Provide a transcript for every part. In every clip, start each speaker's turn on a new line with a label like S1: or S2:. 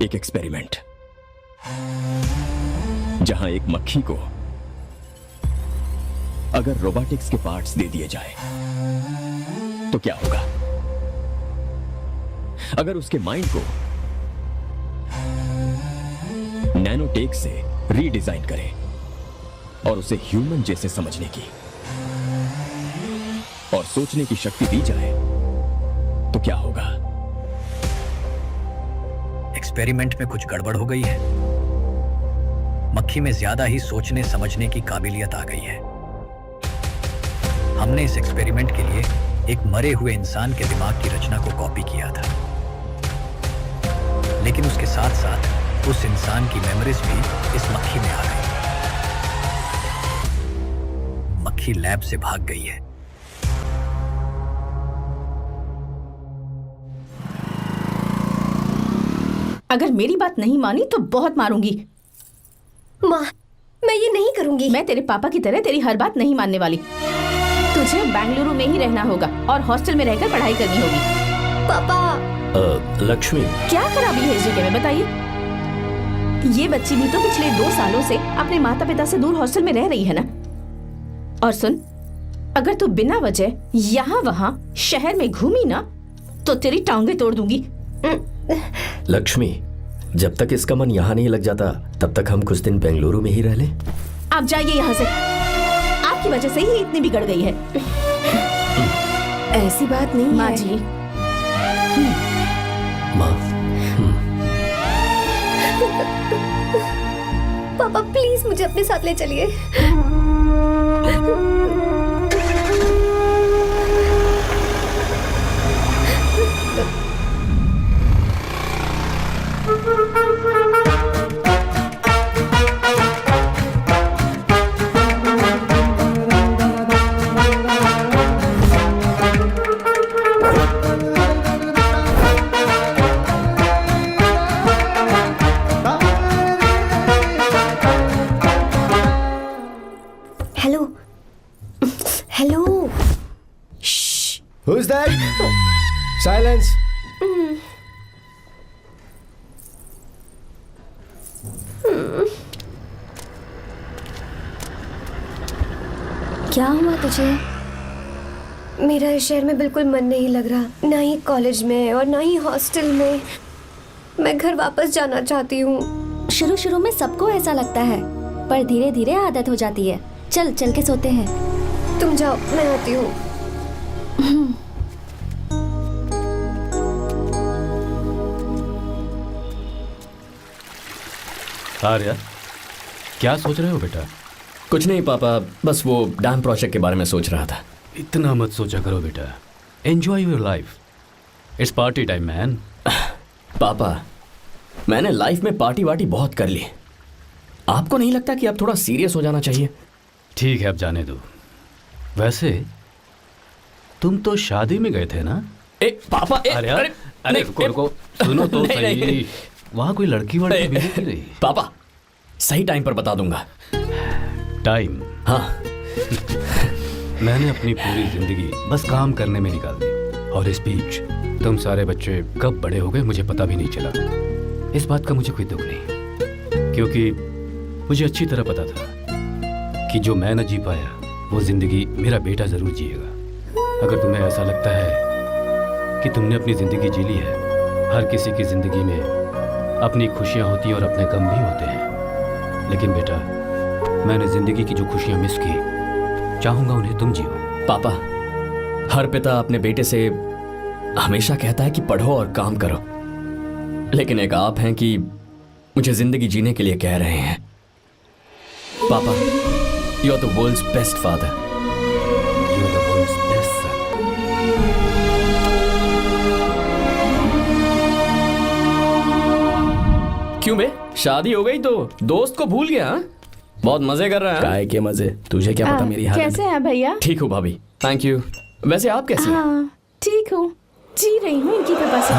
S1: एक एक्सपेरिमेंट जहां एक मक्खी को अगर रोबोटिक्स के पार्ट्स दे दिए जाए तो क्या होगा? अगर उसके माइंड को नैनोटेक से रीडिजाइन करें और उसे ह्यूमन जैसे समझने की और सोचने की शक्ति दी जाए तो क्या होगा?
S2: एक्सपेरिमेंट में कुछ गड़बड़ हो गई है। मक्खी में ज्यादा ही सोचने समझने की काबिलियत आ गई है। हमने इस एक्सपेरिमेंट के लिए एक मरे हुए इंसान के दिमाग की रचना को कॉपी किया था, लेकिन उसके साथ साथ उस इंसान की मेमोरीज भी इस मक्खी में आ गई। मक्खी लैब से भाग गई है।
S3: अगर मेरी बात नहीं मानी तो बहुत मारूंगी।
S4: माँ, मैं ये नहीं करूंगी।
S3: मैं तेरे पापा की तरह तेरी हर बात नहीं मानने वाली। तुझे बेंगलुरु में ही रहना होगा और हॉस्टल में रहकर पढ़ाई करनी होगी।
S4: पापा।
S5: लक्ष्मी,
S3: क्या खराबी है इस जगह में बताइए? ये बच्ची भी तो पिछले 2 सालों से अपने माता पिता से दूर हॉस्टल में रह रही है ना। और सुन, अगर तू बिना वजह यहाँ वहाँ शहर में घूमी ना तो तेरी टांगें तोड़ दूंगी।
S5: लक्ष्मी, जब तक इसका मन यहाँ नहीं लग जाता तब तक हम कुछ दिन बेंगलुरु में ही रह लें।
S3: आप जाइए यहाँ से। आपकी वजह से ही इतनी बिगड़ गई है।
S4: ऐसी बात नहीं
S3: माँ
S4: है।
S3: जी।
S5: माँ,
S4: पापा प्लीज मुझे अपने साथ ले चलिए। Hello hello.
S6: Who's that? Silence.
S4: क्या हुआ तुझे? मेरा इस शहर में बिल्कुल मन नहीं लग रहा, ना ही कॉलेज में और ना ही हॉस्टल में। मैं घर वापस जाना चाहती हूँ।
S7: शुरू शुरू में सबको ऐसा लगता है, पर धीरे धीरे आदत हो जाती है। चल चल के सोते हैं।
S4: तुम जाओ, मैं आती हूँ।
S8: आर्या, क्या सोच रहे हो बेटा?
S5: कुछ नहीं पापा, बस वो डैम प्रोजेक्ट के बारे में सोच रहा था।
S8: इतना मत सोचा करो बेटा। Enjoy your life. It's party time man.
S5: पापा, मैंने लाइफ में पार्टी वार्टी बहुत कर ली। आपको नहीं लगता कि अब थोड़ा सीरियस हो जाना चाहिए?
S8: ठीक है, अब जाने दो। वैसे तुम तो शादी में गए थे ना?
S5: पापा,
S8: अरे रुको, सुनो तो सही। वहाँ कोई लड़की वड़की मिली नहीं रही?
S5: पापा, सही टाइम पर बता दूंगा।
S8: टाइम?
S5: हाँ।
S8: मैंने अपनी पूरी जिंदगी बस काम करने में निकाल दी, और इस बीच तुम सारे बच्चे कब बड़े हो गए मुझे पता भी नहीं चला। इस बात का मुझे कोई दुख नहीं, क्योंकि मुझे अच्छी तरह पता था कि जो मैं न जी पाया वो जिंदगी मेरा बेटा जरूर जिएगा। अगर तुम्हें ऐसा लगता है कि तुमने अपनी जिंदगी जी ली है, हर किसी की जिंदगी में अपनी खुशियां होती हैं और अपने गम भी होते हैं, लेकिन बेटा मैंने जिंदगी की जो खुशियां मिस की, चाहूंगा उन्हें तुम जियो।
S5: पापा, हर पिता अपने बेटे से हमेशा कहता है कि पढ़ो और काम करो, लेकिन एक आप हैं कि मुझे जिंदगी जीने के लिए कह रहे हैं। पापा, you are the world's best father.
S8: You are the world's best son.
S5: क्यों बे, शादी हो गई तो दोस्त को भूल गया? बहुत मजे कर रहा है।
S6: काय के मजे, तुझे क्या पता मेरी हालत।
S3: कैसे हैं भैया?
S5: ठीक हूँ भाभी, थैंक यू। वैसे आप कैसे हैं?
S3: हाँ ठीक हूँ, जी रही हूँ इनकी कृपा से।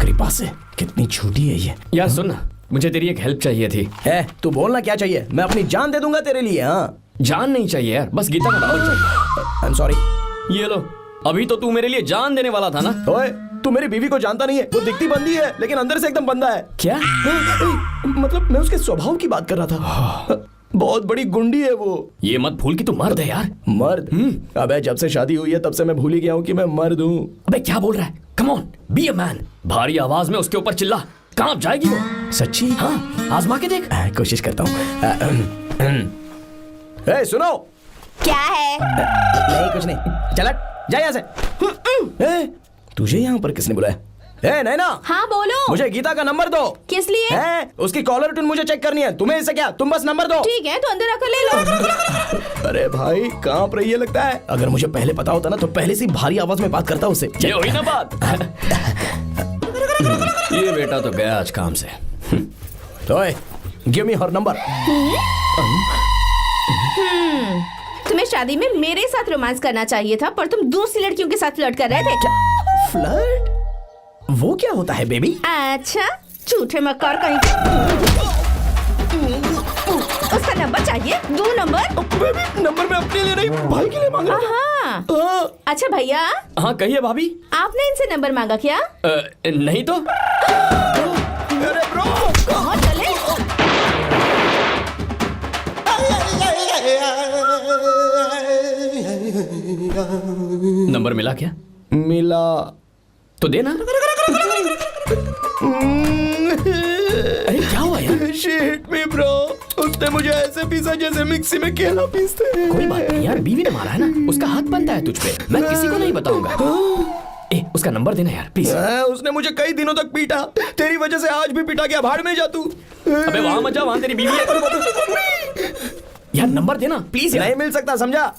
S6: कृपा से? कितनी झूठी है ये।
S5: यार सुन ना, मुझे तेरी एक हेल्प चाहिए थी।
S6: तू बोलना क्या चाहिए? मैं अपनी जान दे दूंगा तेरे लिए। हाँ,
S5: जान नहीं चाहिए यार, बस गीता का डाल चाहिए।
S6: I am sorry.
S5: ये लो, अभी तो तू मेरे लिए जान देने वाला था ना।
S6: ओए, तू मेरी बीवी को जानता नहीं है। वो दिखती बंदी है लेकिन अंदर से एकदम बंदा है।
S5: क्या?
S6: मतलब मैं उसके स्वभाव की बात कर रहा था। बहुत बड़ी गुंडी है वो।
S5: ये मत भूल कि तू मर्द है यार।
S6: मर्द? अबे जब से शादी हुई है तब से मैं भूल ही गया हूँ कि मैं मर्द हूँ।
S5: अबे क्या बोल रहा है? Come on, be a man. भारी आवाज में उसके ऊपर चिल्ला। कहाँ जाएगी वो?
S6: सच्ची?
S5: हाँ, आजमा के देख।
S6: कोशिश करता हूँ। ए, सुनो।
S3: क्या है?
S6: नहीं कुछ नहीं, चल जा यहाँ से। ए, तुझे यहाँ पर किसने बुलाया? ए नैना।
S3: हाँ बोलो।
S6: मुझे गीता का नंबर दो।
S3: किस लिए?
S6: उसकी कॉलर ट्यून मुझे चेक करनी है। तुम्हें इससे क्या, तुम बस नंबर दो।
S3: ठीक है तो अंदर आकर ले लो।
S6: अरे भाई कांप रही है लगता है। अगर मुझे पहले पता होता ना तो पहले से भारी आवाज में बात करता उससे।
S5: ये हुई ना बात। ये बेटा तो गया आज काम से।
S6: ओए, गिव मी हर नंबर।
S3: तुम्हें शादी में मेरे साथ रोमांस करना चाहिए था, पर तुम दूसरी लड़कियों के साथ फ्लर्ट कर रहे थे।
S6: फ्लर्ट? वो क्या होता है बेबी?
S3: अच्छा, झूठे मक्कार कहीं के। उसका नंबर चाहिए? दो नंबर।
S6: बेबी नंबर मैं अपने लिए नहीं भाई के लिए मांग रहा
S3: हाँ।
S6: हूँ।
S3: अच्छा भैया,
S5: हाँ कहिए भाभी।
S3: आपने इनसे नंबर मांगा क्या?
S5: नहीं तो।
S6: अरे ब्रो,
S3: कहाँ चले?
S5: नंबर मिला क्या?
S6: मिला
S5: तो देना। अरे क्या हुआ यार?
S6: शिट मी ब्रो, उसने मुझे ऐसे पीसा जैसे मिक्सी में केला पीसते हैं।
S5: कोई बात नहीं यार, बीवी ने मारा है ना, उसका हाथ बनता है तुझ पे। मैं किसी को नहीं बताऊंगा। ए, उसका नंबर देना यार प्लीज।
S6: उसने मुझे कई दिनों तक पीटा। तेरी वजह से आज भी पीटा गया। भाड़ में जा तू।
S5: अबे वहां मत जा, वहां तेरी बीवी है। यार नंबर देना प्लीज यार।
S6: नहीं मिल सकता, समझा?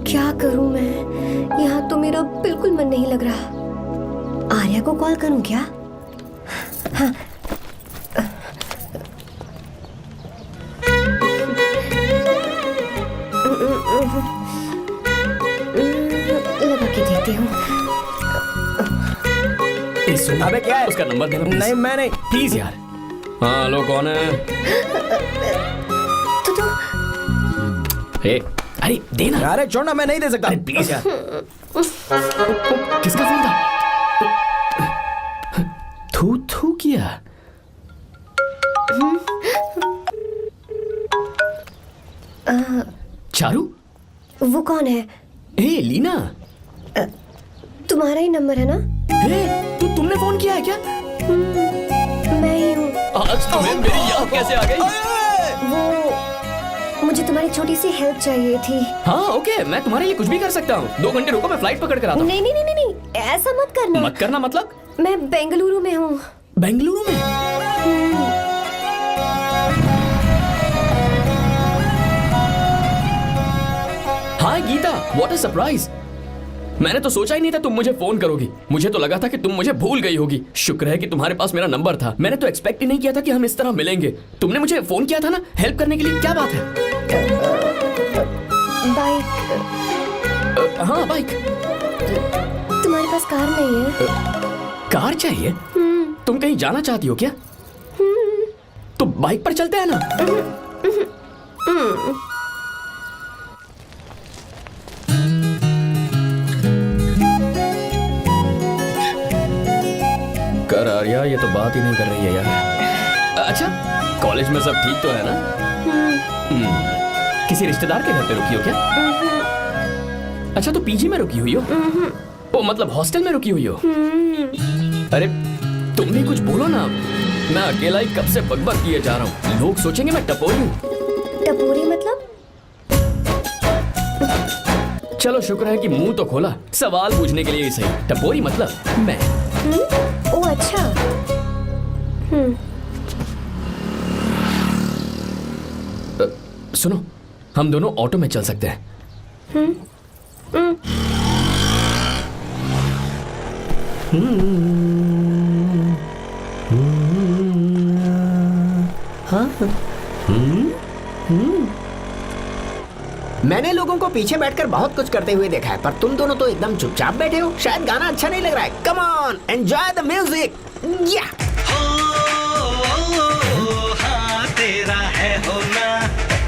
S4: क्या करूं मैं? यहाँ तो मेरा बिल्कुल मन नहीं लग रहा। आर्या को कॉल करूं क्या? हाँ। लगा के देती हूँ।
S6: अबे क्या है?
S5: उसका नंबर देना please।
S6: नहीं मैं नहीं।
S5: प्लीज यार। हाँ हेलो, कौन है?
S4: तो
S5: ए, अरे देना।
S6: अरे छोड़ना, मैं नहीं दे सकता।
S5: अरे प्लीज यार। किसका फोन था? थू थू किया। चारू?
S4: वो कौन है?
S5: ए लीना।
S4: तुम्हारा ही नंबर है ना?
S5: ए, तुमने फोन किया है क्या?
S4: मैं ही हूँ।
S5: आज तुम्हें मेरी याद कैसे आ गई?
S4: वो मुझे तुम्हारी छोटी सी हेल्प चाहिए थी।
S5: हाँ ओके, मैं तुम्हारे लिए कुछ भी कर सकता हूँ। 2 घंटे रुको, मैं फ्लाइट पकड़ कर आता हूँ।
S4: नहीं नहीं नहीं नहीं, ऐसा मत करना।
S5: मत करना मतलब?
S4: मैं बेंगलुरु में हूँ।
S5: बेंगलुरु में? हाय गीता, व्हाट अ सरप्राइज। मैंने तो सोचा ही नहीं था तुम मुझे फोन करोगी। मुझे तो लगा था कि तुम मुझे भूल गई होगी। शुक्र है कि तुम्हारे पास मेरा नंबर था। मैंने तो एक्सपेक्ट ही नहीं किया था कि हम इस तरह मिलेंगे। तुमने मुझे फोन किया था ना हेल्प करने के लिए। क्या बात है?
S4: बाइक।
S5: हाँ बाइक।
S4: तुम्हारे पास कार नहीं है?
S5: कार चाहिए? तुम कहीं जाना चाहती हो क्या? तो बाइक पर चलते हैं ना। कर आर्या, ये तो बात ही नहीं कर रही है यार। अच्छा, कॉलेज में सब ठीक तो है ना? किसी रिश्तेदार के घर पे रुकी हो क्या? अच्छा, तो पीजी में रुकी हुई हो? ओ मतलब हॉस्टल में रुकी हुई हो? अरे तुम भी कुछ बोलो ना। मैं अकेला ही कब से बकबक किए जा रहा हूँ। लोग सोचेंगे मैं टपोरी हूँ।
S4: टपोरी मतलब?
S5: चलो शुक्र है कि मुंह तो खोला। सवाल पूछने के लिए ही सही। टपोरी मतलब मैं।
S4: ओ अच्छा।
S5: सुनो, हम दोनों ऑटो में चल सकते हैं।
S9: मैंने लोगों को पीछे बैठकर बहुत कुछ करते हुए देखा है, पर तुम दोनों तो एकदम चुपचाप बैठे हो। शायद गाना अच्छा नहीं लग रहा है। Come on, enjoy the music. या
S10: हाँ तेरा है होना,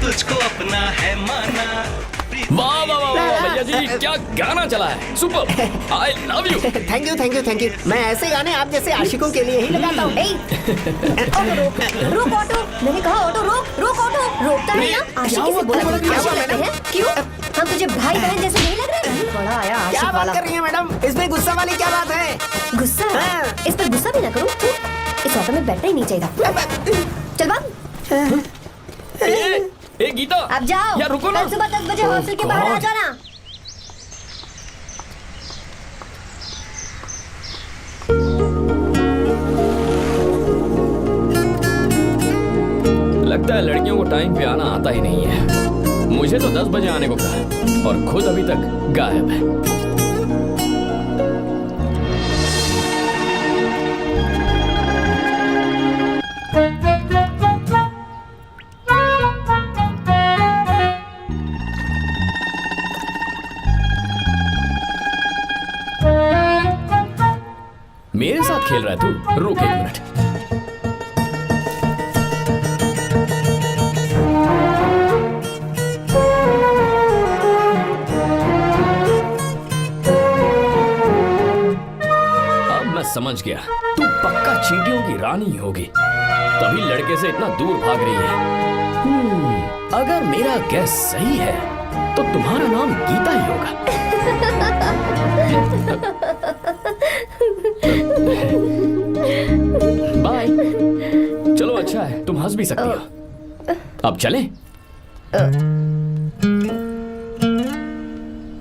S10: तुझको अपना है माना।
S5: वाह वाह वाह वाह, भैया जी क्या गाना चला है, super, I love you.
S9: Thank you thank you thank you. मैं ऐसे गाने आप जैसे आशिकों के लिए ही लगाता हूँ।
S4: ऑटो रोक ऑटो, मैंने कहा ऑटो रोक रोक ऑटो। रोकता नहीं ना, आशिकी से बोला करते हैं। क्यों हम तुझे भाई बहन जैसे नहीं लग रहे? बड़ा आया
S9: क्या
S4: आशिक
S9: बात
S4: वाला।
S9: कर रही है मैडम, इसमें गुस्सा वाली क्या बात है?
S4: गुस्सा?
S9: हाँ।
S4: इस पर गुस्सा भी ना करूं। इस ऑटो में बैठना ही नहीं चाहिए था। चल भाग।
S5: ए गीता,
S4: अब जाओ।
S5: यार रुको ना।
S4: कल सुबह 10 बजे हॉस्टल के बाहर आ जाना।
S5: लगता है लड़कियों को टाइम पे आना आता ही नहीं है। मुझे तो 10 बजे आने को कहा और खुद अभी तक गायब है। मेरे साथ खेल रहा है तू? रुक 1 मिनट। समझ गया, तू पक्का चींटियों की रानी होगी, तभी लड़के से इतना दूर भाग रही है। अगर मेरा गैस सही है तो तुम्हारा नाम गीता ही होगा। बाय। चलो अच्छा है, तुम हंस भी सकती हो। अब चलें?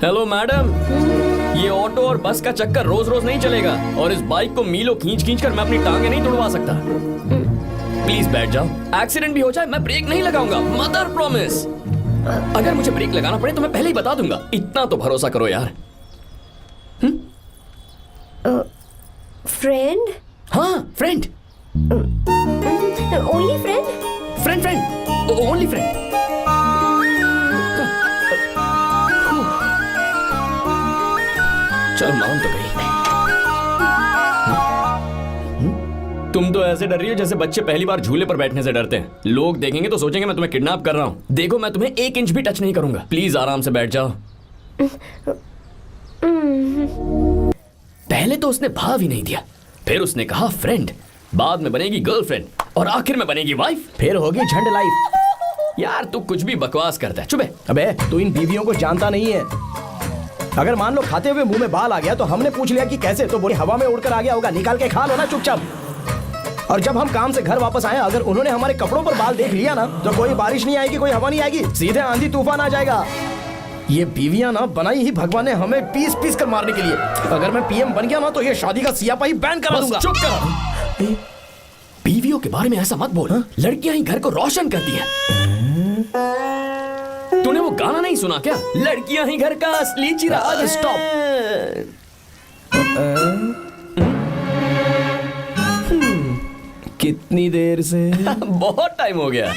S5: हेलो मैडम, ये ऑटो और बस का चक्कर रोज रोज नहीं चलेगा और इस बाइक को मीलों खींच खींच कर मैं अपनी टांगे नहीं तुड़वा सकता। प्लीज बैठ जाओ, एक्सीडेंट भी हो जाए मैं ब्रेक नहीं लगाऊंगा, मदर प्रॉमिस। अगर मुझे ब्रेक लगाना पड़े तो मैं पहले ही बता दूंगा, इतना तो भरोसा करो यार।
S4: फ्रेंड?
S5: हाँ friend.
S4: Only friend?
S5: Friend friend, only friend. चल मान तो गई। तुम तो ऐसे डर रही हो जैसे बच्चे पहली बार झूले पर बैठने से डरते हैं। लोग देखेंगे तो सोचेंगे मैं तुम्हें किडनैप कर रहा हूँ। देखो मैं तुम्हें 1 इंच भी टच नहीं करूंगा, प्लीज आराम से बैठ जाओ। पहले तो उसने भाव ही नहीं दिया, फिर उसने कहा फ्रेंड, बाद में बनेगी गर्लफ्रेंड और आखिर में बनेगी वाइफ,
S6: फिर होगी झंड लाइफ।
S5: यार तू कुछ भी बकवास करता है, चुप है।
S6: अबे तू इन बीवियों को जानता नहीं है। अगर मान लो खाते हुए मुंह में बाल आ गया तो हमने पूछ लिया कि कैसे, तो बोली हवा में उड़कर आ गया होगा, निकाल के खा लो ना चुपचाप। और जब हम काम से घर वापस आए, अगर उन्होंने हमारे कपड़ों पर बाल देख लिया ना तो कोई बारिश नहीं आएगी, कोई हवा नहीं आएगी, सीधे आंधी तूफान आ जाएगा। ये बीवियां ना बनाई ही भगवान ने हमें पीस पीस कर मारने के लिए। अगर मैं पीएम बन गया ना तो ये शादी का सियापाही बैन करा दूंगा।
S5: चुप कर। बीवियों के बारे में ऐसा मत बोल, लड़कियां ही घर को रोशन करती हैं। तूने वो गाना नहीं सुना क्या, लड़कियां ही घर का असली चिराग। स्टॉप।
S6: कितनी देर से?
S5: बहुत टाइम हो गया।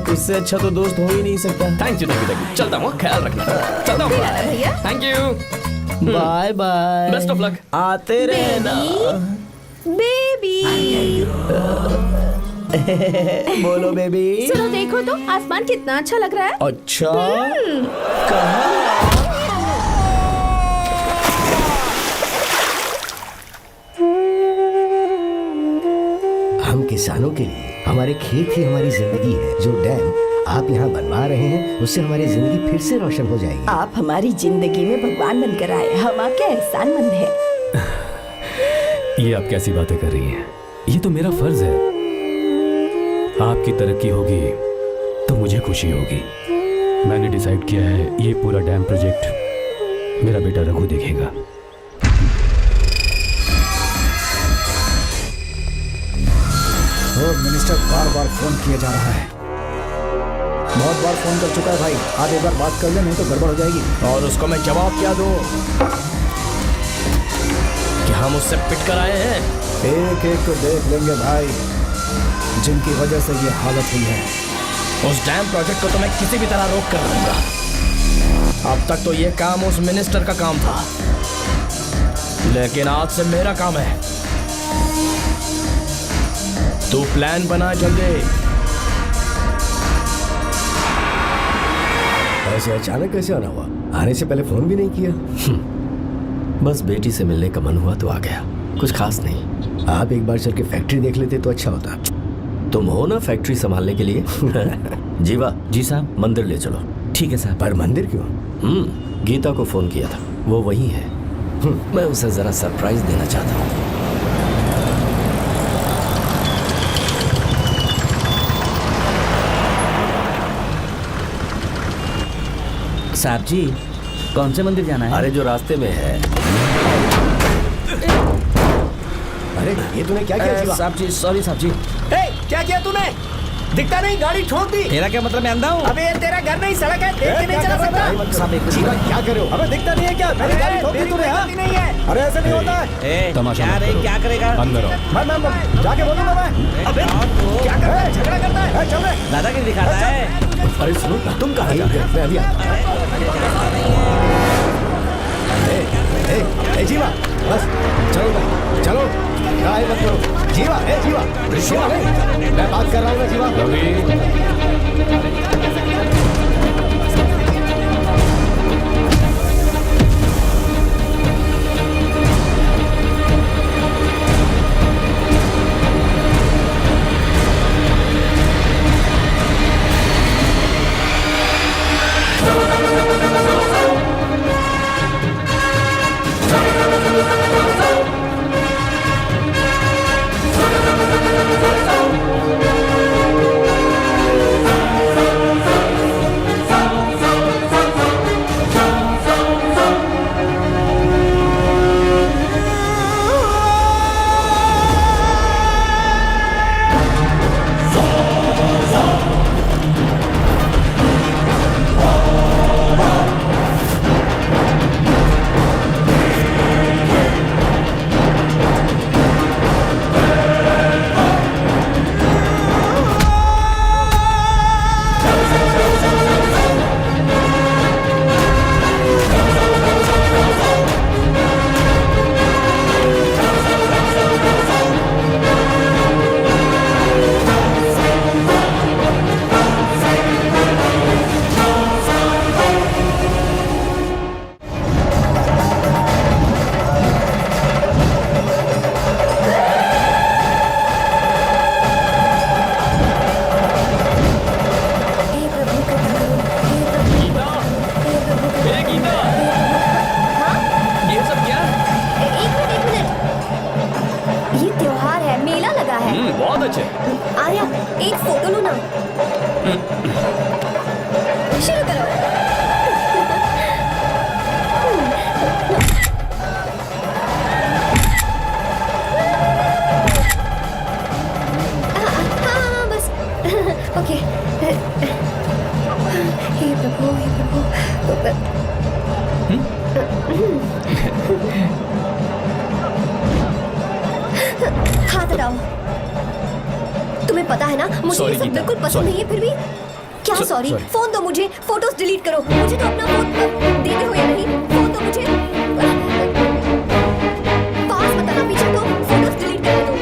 S6: तुझसे अच्छा तो दोस्त हो ही नहीं सकता।
S5: Thank you thank you. चलता हूँ, ख्याल रखना। चलता हूँ
S3: भैया।
S5: Thank you.
S6: Bye bye.
S5: Best of luck.
S6: आते रहना।
S3: बेबी।
S6: बोलो बेबी।
S3: सुनो देखो तो आसमान कितना अच्छा लग रहा है।
S6: अच्छा कहाँ?
S10: हम किसानों के लिए हमारे खेत ही हमारी जिंदगी है। जो डैम आप यहाँ बनवा रहे हैं उससे हमारी जिंदगी फिर से रोशन हो जाएगी।
S11: आप हमारी जिंदगी में भगवान बनकर आए, हम आपके एहसानमंद हैं।
S8: ये आप कैसी बातें कर रही हैं? ये तो मेरा फर्ज है। आपकी तरक्की होगी तो मुझे खुशी होगी। मैंने डिसाइड किया है ये पूरा डैम प्रोजेक्ट मेरा बेटा रघु देखेगा।
S2: मिनिस्टर बार बार फोन किया जा रहा है। बहुत बार फोन कर चुका है भाई, आप एक बार बात कर ले, नहीं तो गड़बड़ हो जाएगी।
S6: और उसको मैं जवाब क्या दूं कि हम उससे पिट कर आए हैं?
S2: एक एक को देख लेंगे भाई, जिनकी वजह से ये हालत हुई है।
S6: उस डैम प्रोजेक्ट को तो मैं किसी भी तरह रोक कर रहूंगा। अब तक तो ये काम उस मिनिस्टर का काम था, लेकिन आज से मेरा काम है। तू प्लान बना जल्दी।
S10: ऐसे अचानक कैसे आना हुआ? आने से पहले फोन भी नहीं किया?
S5: बस बेटी से मिलने का मन हुआ तो आ गया, कुछ खास नहीं।
S10: आप एक बार चल के फैक्ट्री देख लेते तो अच्छा होता।
S5: तुम हो ना फैक्ट्री संभालने के लिए। जीवा।
S12: जी साहब।
S5: मंदिर ले चलो।
S12: ठीक है साहब।
S10: पर मंदिर क्यों?
S5: गीता को फोन किया था, वो वही है। मैं उसे जरा सरप्राइज देना चाहता हूँ।
S12: साहब जी, कौन से मंदिर जाना है?
S5: अरे जो रास्ते में है।
S10: अरे ये तूने क्या किया जीवा?
S12: साहब जी, सॉरी साहब जी।
S9: क्या किया तूने? दिखता नहीं, गाड़ी ठोक दी।
S12: तेरा क्या मतलब, मैं अंधा हूँ?
S9: अबे ये तेरा घर नहीं, सड़क है, देख के नहीं चला सकता।
S12: साहब एक
S6: जीवा क्या कर रहे हो? अबे दिखता नहीं है क्या? मेरी गाड़ी ठोक दी तूने? हाँ?
S9: नहीं है।
S6: अरे ऐसे नहीं होता है।
S8: तमाशा
S12: क्या
S8: मत
S12: रे,
S8: करो।
S12: क्या करेगा?
S8: अंदर आओ।
S6: मैं जाके बोलूंगा मैं।
S9: अबे क्या कर रहा है? झगड़ा करता है?
S6: चल रहे।
S12: दादागिरी दिखाता है।
S5: अरे सुनो, तुम कहाँ जा रहे हो?
S10: मैं अभी आता हूं।
S6: ए जीवा, बस चलो भाई, चलो गाय मत करो। जीवा, ए जीवा, जीवा नहीं, मैं बात कर रहा हूँ ना जीवा।
S5: बहुत अच्छे।
S4: आर्या, एक फोटो लो ना। शुरू करो। हाँ, बस ओके। हे प्रभु, हे प्रभु। हाथ हटाओ। तुम्हें पता है ना, मुझे ये सब बिल्कुल पसंद नहीं है, फिर भी क्या सॉरी? फोन दो मुझे, फोटोज डिलीट करो। मुझे तो अपना फोन देते हो या नहीं? फोन दो मुझे। पास बताना, पीछे तो फोटोज डिलीट कर दो।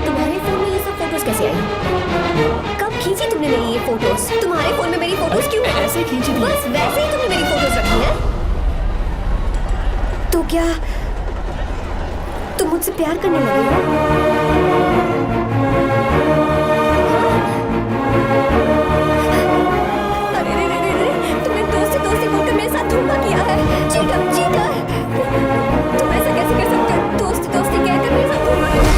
S4: तुम्हारे फोन में ये सब फोटोज कैसे आई? कब खींची तुमने मेरी ये फोटोज? तुम्हारे फोन में मेरी फोटोज क्यों ऐसे खींची थी? बस वैसे ही तुमने मेरी फोटोज रखी है। तो क्या तुम मुझसे प्यार करने लगे हो? अरे रे रे रे रे, तुमने दोस्ती दोस्ती बोलकर मेरे साथ धोखा किया है। चीटर, चीटर, तुम ऐसा कैसे कर सकते हो? दोस्ती दोस्ती कहकर मेरे साथ धोखा किया।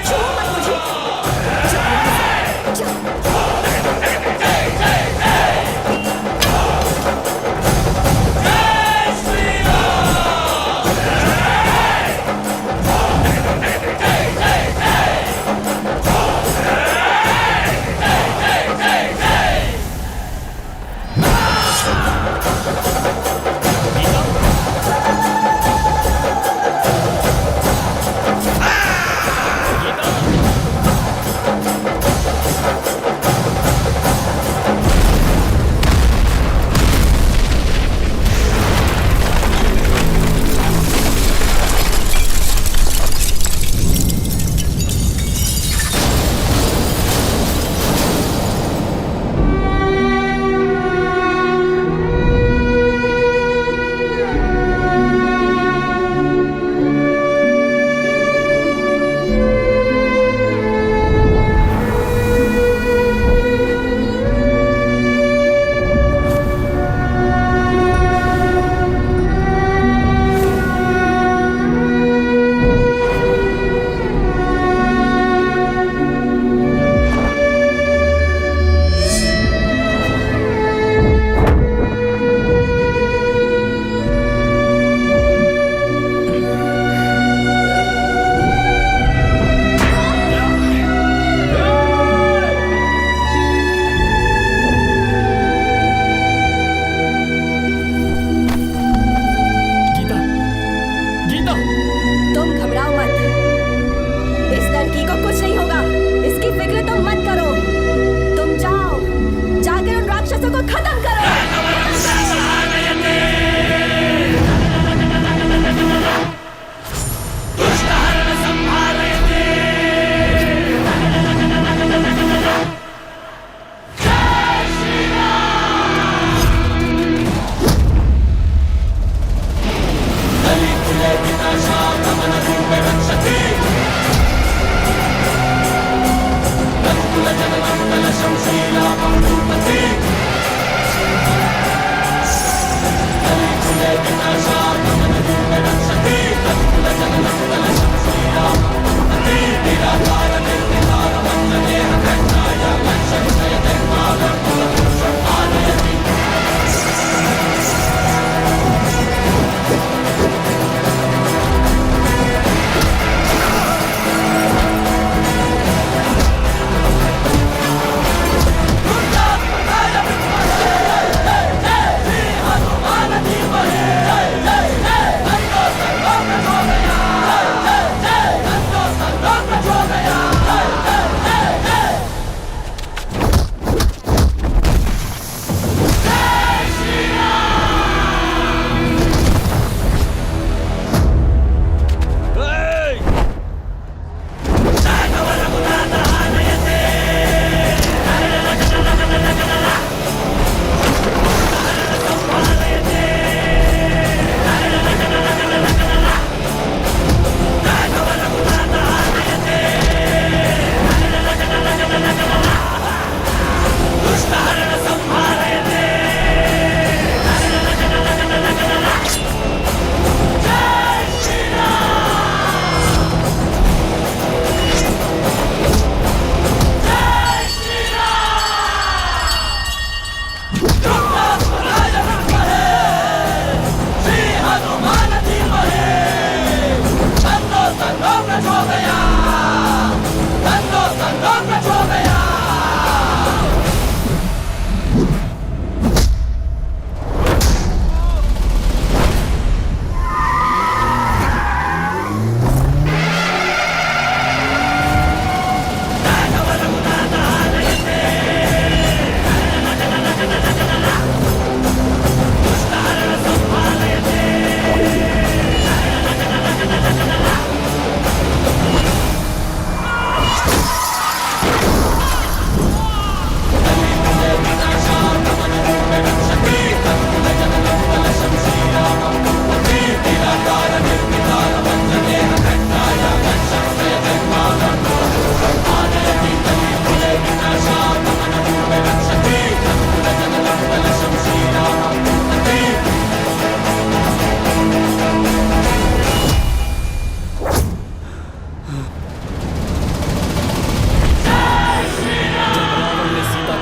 S4: छुओ मत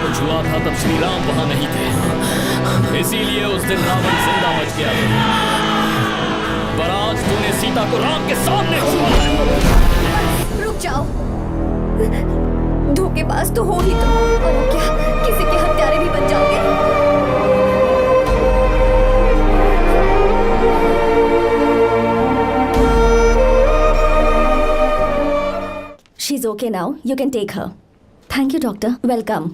S5: छुआ था तब श्री राम वहां नहीं थे, इसीलिए उस दिन रावण जिंदा बच गया। पर आज तूने सीता को राम के सामने छुआ है।
S4: रुक जाओ, धोखेबाज तो हो ही तुम, और अब क्या किसी के हत्यारे भी बन जाओगे?
S7: She's okay now. You can take her. Thank you, doctor. Welcome.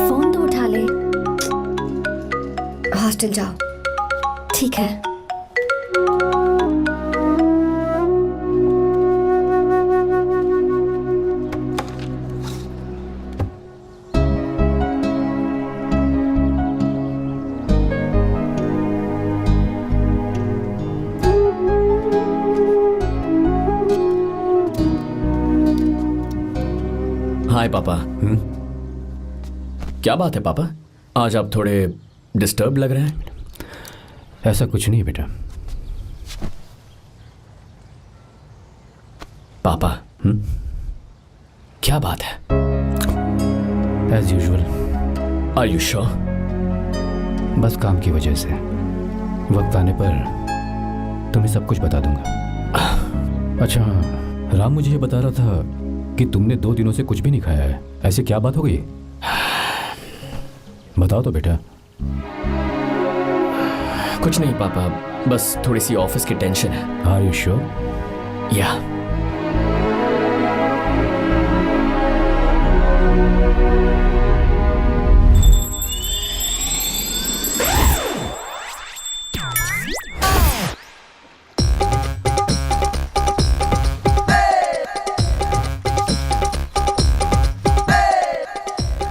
S7: Phone तो उठा ले।
S4: हॉस्टल जाओ।
S7: ठीक है।
S5: हाय पापा। क्या बात है पापा, आज आप थोड़े डिस्टर्ब लग रहे हैं।
S8: ऐसा कुछ नहीं बेटा।
S5: पापा क्या बात है?
S8: As usual.
S5: Are you sure?
S8: बस काम की वजह से वक्त आने पर तुम्हें सब कुछ बता दूंगा। अच्छा, राम मुझे ये बता रहा था कि तुमने 2 दिनों से कुछ भी नहीं खाया है। ऐसी क्या बात हो गई? बताओ तो बेटा।
S5: कुछ नहीं पापा, बस थोड़ी सी ऑफिस की टेंशन है।
S8: Are you sure?
S5: या।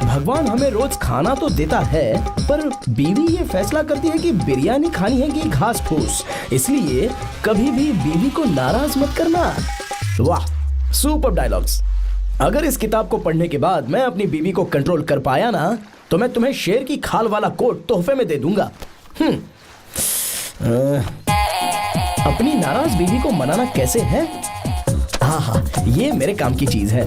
S6: भगवान हमें रोज खाना तो देता है, पर बीवी ये फैसला करती है कि बिरयानी खानी है कि घास फूस। इसलिए कभी भी बीवी को नाराज मत करना। वाह, सुपर डायलॉग्स। अगर इस किताब को पढ़ने के बाद मैं अपनी बीवी को कंट्रोल कर पाया ना, तो मैं तुम्हें शेर की खाल वाला कोट तोहफे में दे दूंगा। अपनी नाराज बीवी को मनाना कैसे है? हाँ, ये मेरे काम की चीज है।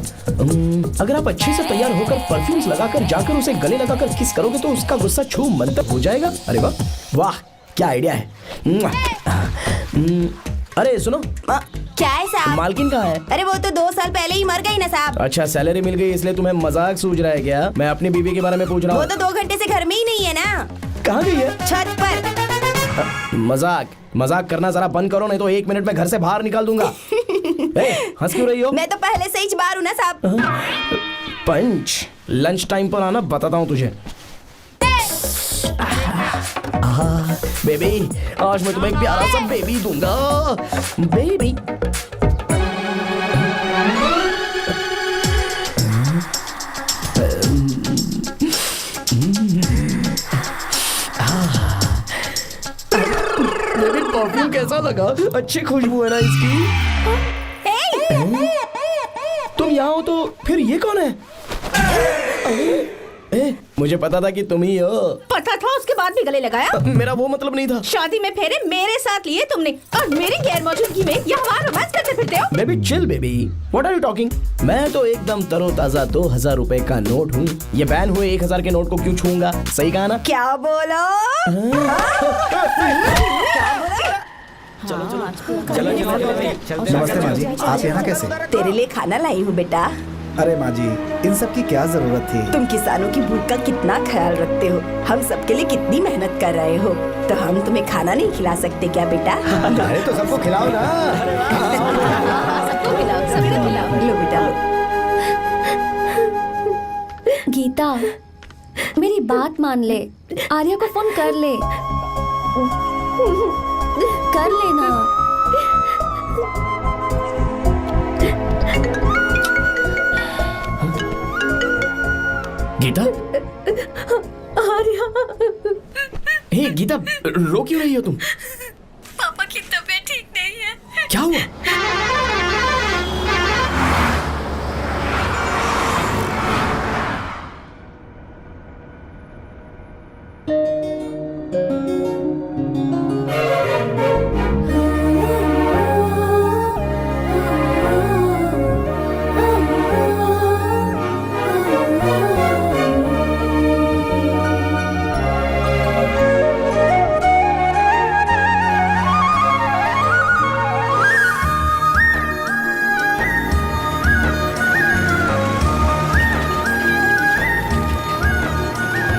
S6: अगर आप अच्छे से तैयार होकर परफ्यूम्स लगाकर जाकर उसे गले लगाकर किस करोगे तो उसका गुस्सा छू मंतर हो जाएगा। अरे वाह वाह, क्या आइडिया है। अरे सुनो,
S11: क्या है साहब?
S6: मालकिन कहाँ है?
S11: अरे वो तो 2 साल पहले ही मर गई ना साहब।
S6: अच्छा, सैलरी मिल गई इसलिए तुम्हें मजाक सूझ रहा है क्या? मैं अपनी बीवी के बारे में पूछ रहा हूँ।
S11: वो तो 2 घंटे से घर में ही नहीं है ना।
S6: कहाँ गई है?
S11: छत पर।
S6: मजाक करना जरा बंद करो, नहीं तो 1 मिनट में घर से बाहर निकाल दूंगा। हंस क्यों रही हो?
S11: मैं तो पहले से ही बाहर हूँ ना साहब।
S6: पंच, लंच टाइम पर आना, बताता हूँ तुझे। बेबी, आज मैं तुम्हें एक प्यारा सा बेबी दूंगा। बेबी परफ्यूम कैसा लगा? अच्छी खुशबू है ना इसकी। तुम यहाँ हो तो फिर ये कौन है? मुझे पता था कि तुम ही हो।
S3: पता था उसके बाद भी गले लगाया?
S6: मेरा वो मतलब नहीं था।
S3: शादी में फेरे मेरे साथ लिए तुमने और मेरी गैर मौजूदगी में यहाँ रोमांस करते फिरते हो।
S6: Baby chill baby, what are you talking? मैं तो एकदम तरोताजा 2000 रुपए का नोट हूँ। ये बैन हुए 1000 के नोट को क्यों छूऊंगा? सही कहा ना?
S11: क्या बोलो?
S6: चलो
S13: नमस्ते माँ जी, आप यहाँ कैसे?
S11: तेरे लिए खाना लाई हूँ बेटा।
S13: अरे माँ जी, इन सब की क्या जरूरत थी?
S11: तुम किसानों की भूख का कितना ख्याल रखते हो, हम सबके लिए कितनी मेहनत कर रहे हो, तो हम तुम्हें खाना नहीं खिला सकते क्या बेटा?
S10: अरे तो सबको खिलाओ ना।
S3: सबको खिलाओ, सबको खिलाओ।
S11: लो बेटा लो।
S7: गीता, मेरी बात मान ले, आर्या को फोन कर ले, कर लेना।
S5: गीता,
S3: आर्या,
S5: हे गीता, रो क्यों रही हो तुम?
S3: पापा की तबीयत ठीक नहीं है।
S5: क्या हुआ?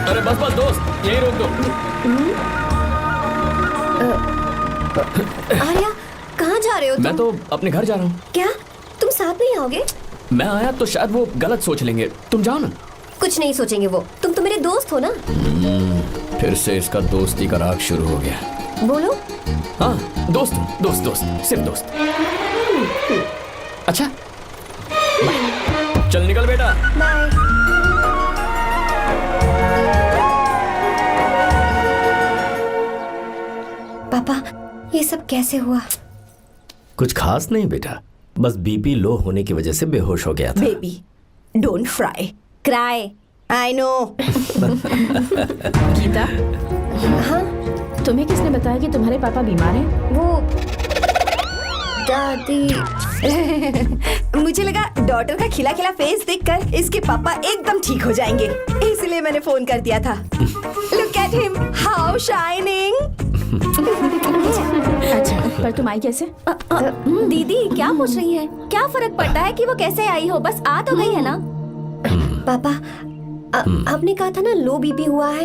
S5: अरे बस बस दोस्त, यही रोक दो।
S4: आर्या, कहाँ जा रहे हो तुम?
S5: मैं तो अपने घर जा रहा हूँ।
S4: क्या तुम साथ नहीं आओगे?
S5: मैं आया तो शायद वो गलत सोच लेंगे, तुम जाओ ना।
S4: कुछ नहीं सोचेंगे वो, तुम तो मेरे दोस्त हो ना।
S5: फिर से इसका दोस्ती का राग शुरू हो गया।
S4: बोलो।
S5: हाँ, दोस्त हूँ, दोस्त दोस्त, सिर्फ दोस्त। अच्छा, चल निकल बेटा।
S4: बाय। पापा, ये सब कैसे हुआ?
S10: कुछ खास नहीं बेटा, बस बीपी लो होने की वजह से बेहोश हो गया था।
S11: Baby, don't fry, cry, I know.
S3: Gita,
S4: हाँ,
S3: तुम्हें किसने बताया कि तुम्हारे पापा बीमार हैं?
S4: वो दादी।
S11: मुझे लगा डॉटर का खिला खिला फेस देखकर इसके पापा एकदम ठीक हो जाएंगे, इसलिए मैंने फोन कर दिया था। Look at him, how shining.
S3: अच्छा, पर तुम आई कैसे?
S7: दीदी क्या पूछ रही है? क्या फर्क पड़ता है कि वो कैसे आई हो, बस आ तो गई है ना।
S4: पापा, आपने कहा था ना लो बीपी हुआ है,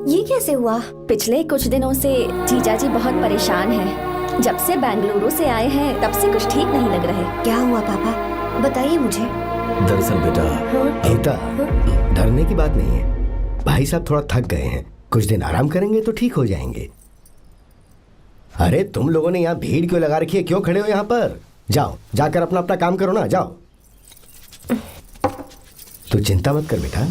S4: ये कैसे हुआ?
S7: पिछले कुछ दिनों से जीजा जी बहुत परेशान हैं। जब से बेंगलुरु से आए हैं तब से कुछ ठीक नहीं लग रहे।
S4: क्या हुआ पापा, बताइए मुझे।
S10: दरअसल बेटा, गीता, डरने की बात नहीं है। भाई साहब थोड़ा थक गए हैं, कुछ दिन आराम करेंगे तो ठीक हो जाएंगे। अरे तुम लोगों ने यहाँ भीड़ क्यों लगा रखी है? क्यों खड़े हो यहाँ पर? जाओ, जाकर अपना अपना काम करो ना, जाओ। तू चिंता मत कर बेटा।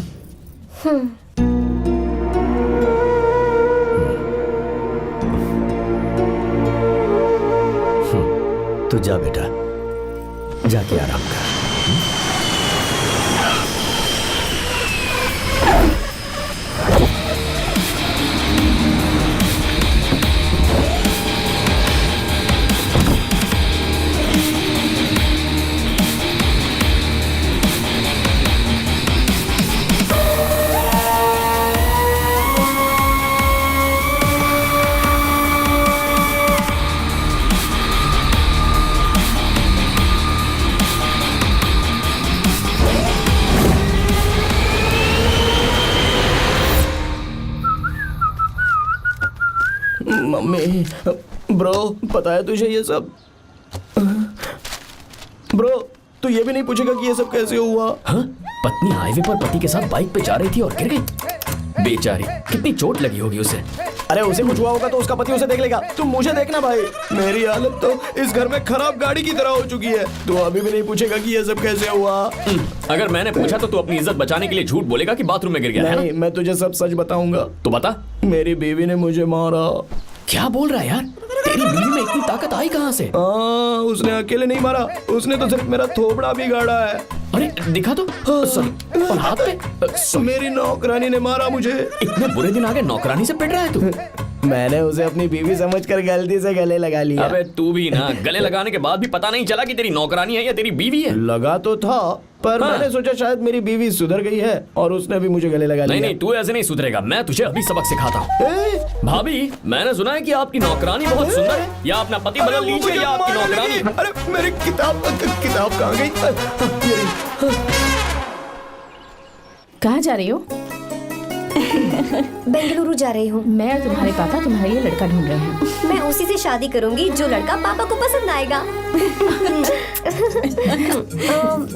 S10: तू जा बेटा, जाके आराम कर।
S6: मम्मी, ब्रो, पता है तुझे ये सब? ब्रो, तू ये भी नहीं पूछेगा कि ये सब कैसे हुआ?
S5: हाँ? पत्नी हाईवे पर पति के साथ बाइक पे जा रही थी और गिर गई। बेचारी, कितनी चोट लगी होगी उसे।
S6: अरे उसे कुछ हुआ होगा तो उसका पति उसे देख लेगा, तुम मुझे देखना भाई। मेरी हालत तो इस घर में खराब गाड़ी की तरह हो चुकी है। तू अभी भी नहीं पूछेगा कि ये सब कैसे हुआ?
S5: अगर मैंने पूछा तो तू अपनी इज्जत बचाने के लिए झूठ बोलेगा कि बाथरूम में गिर गया है
S6: नहीं, मैं तुझे सब सच बताऊंगा।
S5: तो बता।
S6: मेरी बीवी ने मुझे मारा।
S5: क्या बोल रहा है यार? तेरी बीवी में इतनी ताकत आई कहाँ से?
S6: उसने अकेले नहीं मारा, उसने तो सिर्फ मेरा थोबड़ा बिगाड़ा है।
S5: अरे दिखा तो। सॉरी, और हाथ पे।
S6: मेरी नौकरानी ने मारा मुझे।
S5: इतने बुरे दिन आ गए, नौकरानी से पिट रहा है तू?
S6: मैंने उसे अपनी बीवी समझकर गलती से गले लगा लिया।
S5: अबे तू भी ना, गले लगाने के बाद भी पता नहीं चला कि तेरी नौकरानी है या तेरी बीवी है।
S6: लगा तो था, पर
S5: हाँ।
S6: मैंने सोचा शायद मेरी बीवी सुधर गई है और उसने भी मुझे गले लगा लिया।
S5: नहीं, तू ऐसे नहीं सुधरेगा, मैं तुझे अभी सबक सिखाता हूँ। भाभी, मैंने सुना है कि आपकी नौकरानी बहुत सुंदर है, या अपना पति बदल लीजिए या आपकी नौकरानी।
S6: अरे मेरी किताब कहाँ गई?
S3: कहाँ जा रही हो?
S4: बेंगलुरु जा रही हूँ।
S3: मैं और तुम्हारे पापा तुम्हारे लिए लड़का ढूंढ रहे हैं।
S4: मैं उसी से शादी करूंगी जो लड़का पापा को पसंद आएगा।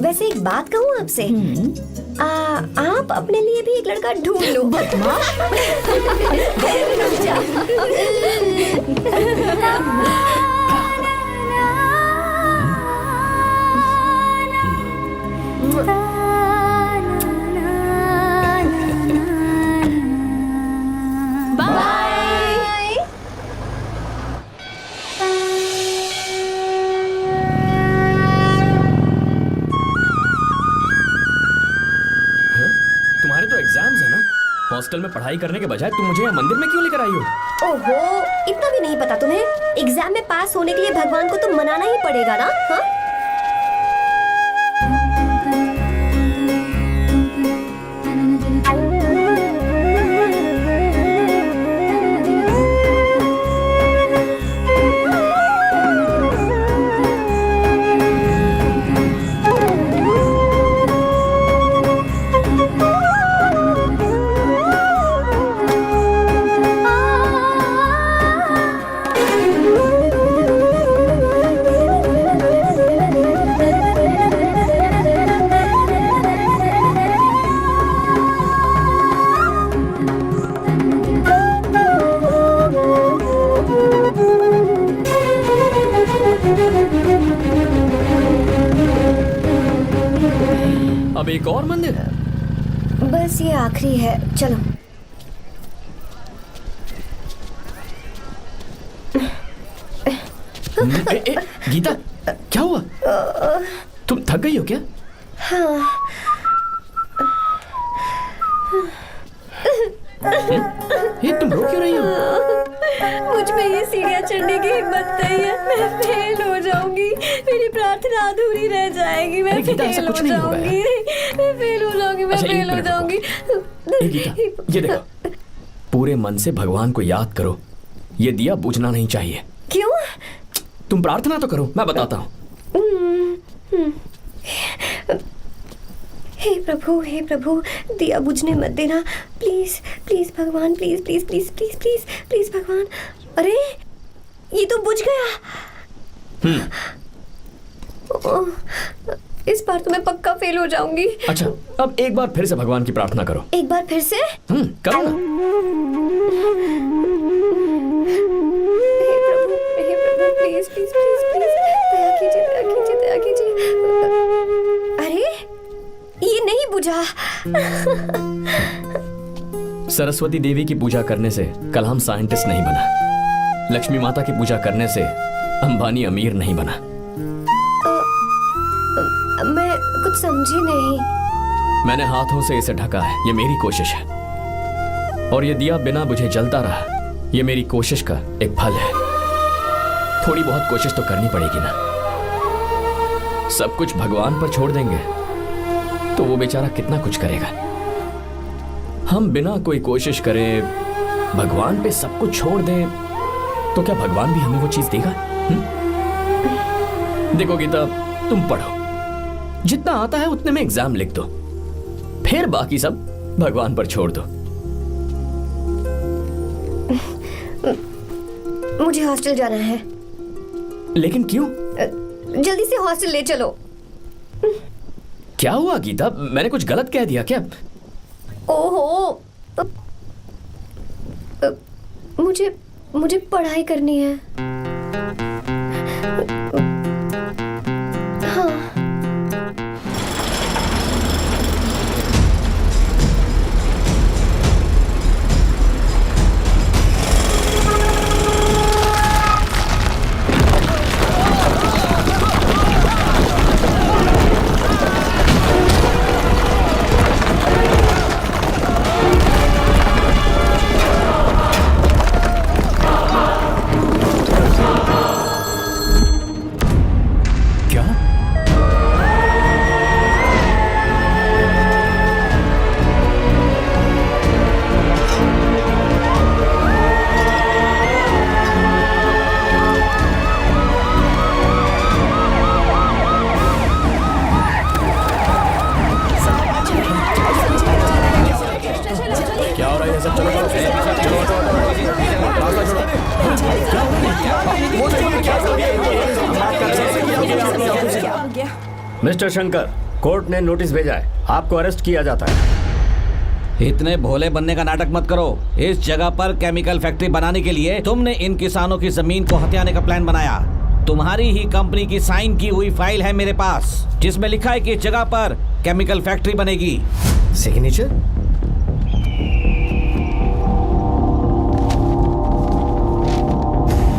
S4: वैसे एक बात कहूँ आपसे, आप अपने लिए भी एक लड़का ढूंढ लो।
S3: बदमाश।
S5: तुम्हारे तो एग्जाम्स है ना? हॉस्टल में पढ़ाई करने के बजाय तुम मुझे यहाँ मंदिर में क्यों लेकर आई हो?
S4: ओहो, इतना भी नहीं पता तुम्हें? एग्जाम में पास होने के लिए भगवान को तो मनाना ही पड़ेगा ना? हाँ?
S5: अब एक और मंदिर?
S4: बस ये आखिरी है, चलो।
S5: गीता, क्या हुआ? तुम थक गई हो क्या?
S4: हाँ।
S5: ये तुम रो क्यों रही हो?
S4: मुझ में ये सीढ़ियाँ चढ़ने की हिम्मत नहीं है। मैं फेल हो जाऊंगी, मेरी प्रार्थना अधूरी रह जाएगी। मैं फेल हो जाऊंगी, मैं फेल हो जाऊंगी, मैं फेल हो जाऊंगी।
S5: गीता, ये देखो, पूरे मन से भगवान को याद करो। ये दिया बुझना नहीं चाहिए।
S4: क्यों?
S5: तुम प्रार्थना तो करो, मैं बताता हूँ।
S4: हे प्रभु, दिया बुझने मत देना, प्लीज प्लीज भगवान, please please please please please please भगवान। अरे ये तो बुझ गया। इस बार तो मैं पक्का फेल हो जाऊंगी।
S5: अच्छा, अब एक बार फिर से भगवान की प्रार्थना करो।
S4: एक बार फिर से?
S5: करो ना।
S4: हे प्रभु, प्लीज प्लीज प्लीज प्लीज, दया कीजिए, दया कीजिए, दया कीजिए। अरे ये नहीं बुझा।
S5: सरस्वती देवी की पूजा करने से कलाम साइंटिस्ट नहीं बना। लक्ष्मी माता की पूजा करने से अंबानी अमीर नहीं बना।
S4: मैं कुछ समझी नहीं।
S5: मैंने हाथों से इसे ढका है, ये मेरी कोशिश है। और ये दिया बिना बुझे जलता रहा, ये मेरी कोशिश का एक फल है। थोड़ी बहुत कोशिश तो करनी पड़ेगी ना। सब कुछ भगवान पर छोड़ देंगे तो वो बेचारा कितना कुछ करेगा। हम बिना कोई कोशिश करें भगवान पे सब कुछ छोड़ दें तो क्या भगवान भी हमें वो चीज देगा? देखो गीता, तुम पढ़ो, जितना आता है उतने में एग्जाम लिख दो, फिर बाकी सब भगवान पर छोड़ दो।
S4: मुझे हॉस्टल जाना है।
S5: लेकिन क्यों?
S4: जल्दी से हॉस्टल ले चलो।
S5: क्या हुआ गीता, मैंने कुछ गलत कह दिया क्या?
S4: ओहो, मुझे पढ़ाई करनी है। हाँ।
S5: मिस्टर शंकर, कोर्ट ने नोटिस भेजा है, आपको अरेस्ट किया जाता है।
S12: इतने भोले बनने का नाटक मत करो। इस जगह पर केमिकल फैक्ट्री बनाने के लिए तुमने इन किसानों की जमीन को हथियाने का प्लान बनाया। तुम्हारी ही कंपनी की साइन की हुई फाइल है मेरे पास, जिसमें लिखा है कि इस जगह पर केमिकल फैक्ट्री बनेगी।
S10: सिग्नेचर?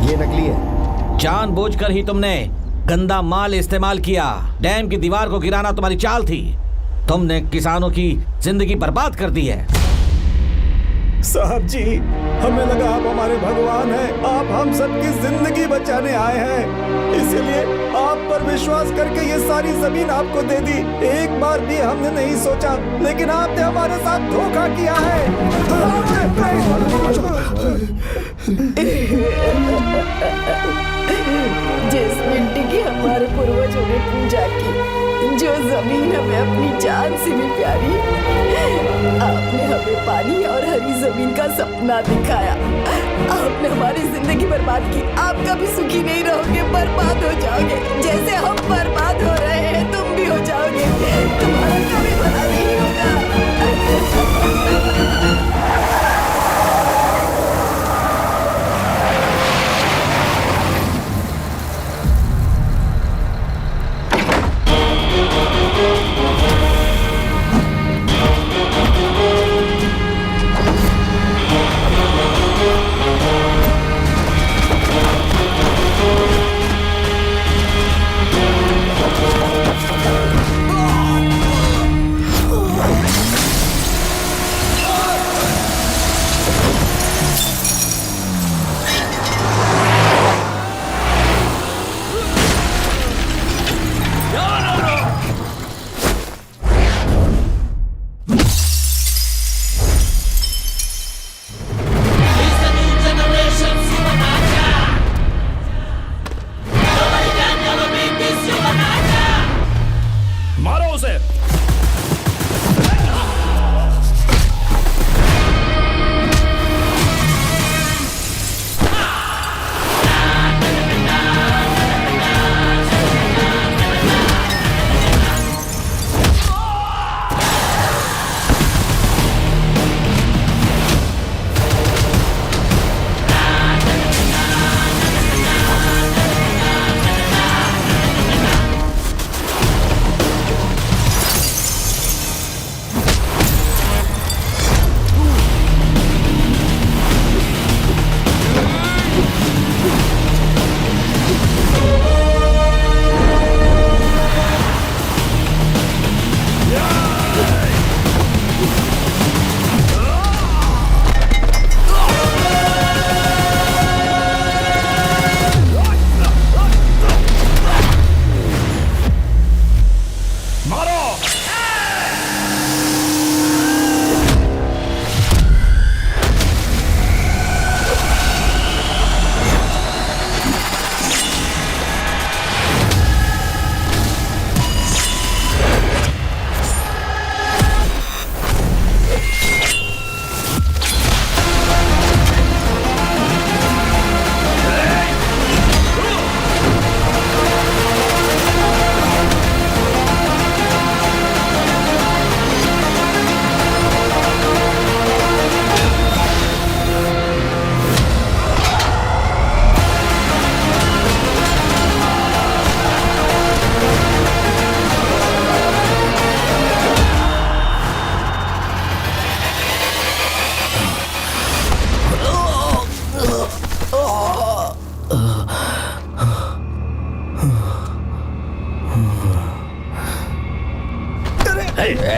S10: ये नकली है।
S12: जानबूझकर ही तुमने गंदा माल इस्तेमाल किया। डैम की दीवार को गिराना तुम्हारी चाल थी। तुमने किसानों की जिंदगी बर्बाद कर दी है।
S13: साहब जी, हमें लगा आप हमारे भगवान हैं, आप हम सबकी जिंदगी बचाने आए हैं, इसीलिए आप पर विश्वास करके ये सारी जमीन आपको दे दी। एक बार भी हमने नहीं सोचा, लेकिन आपने हमारे साथ धोखा किया है।
S11: जिस मिट्टी की हमारे पूर्वजों ने पूजा की, जो जमीन हमें अपनी जान से भी प्यारी, आपने हमें पानी और हरी जमीन का सपना दिखाया। आपने हमारी जिंदगी बर्बाद की। आप कभी सुखी नहीं रहोगे, बर्बाद हो जाओगे। जैसे हम बर्बाद हो रहे हैं, तुम भी हो जाओगे। तुम्हारा कभी भला नहीं होगा।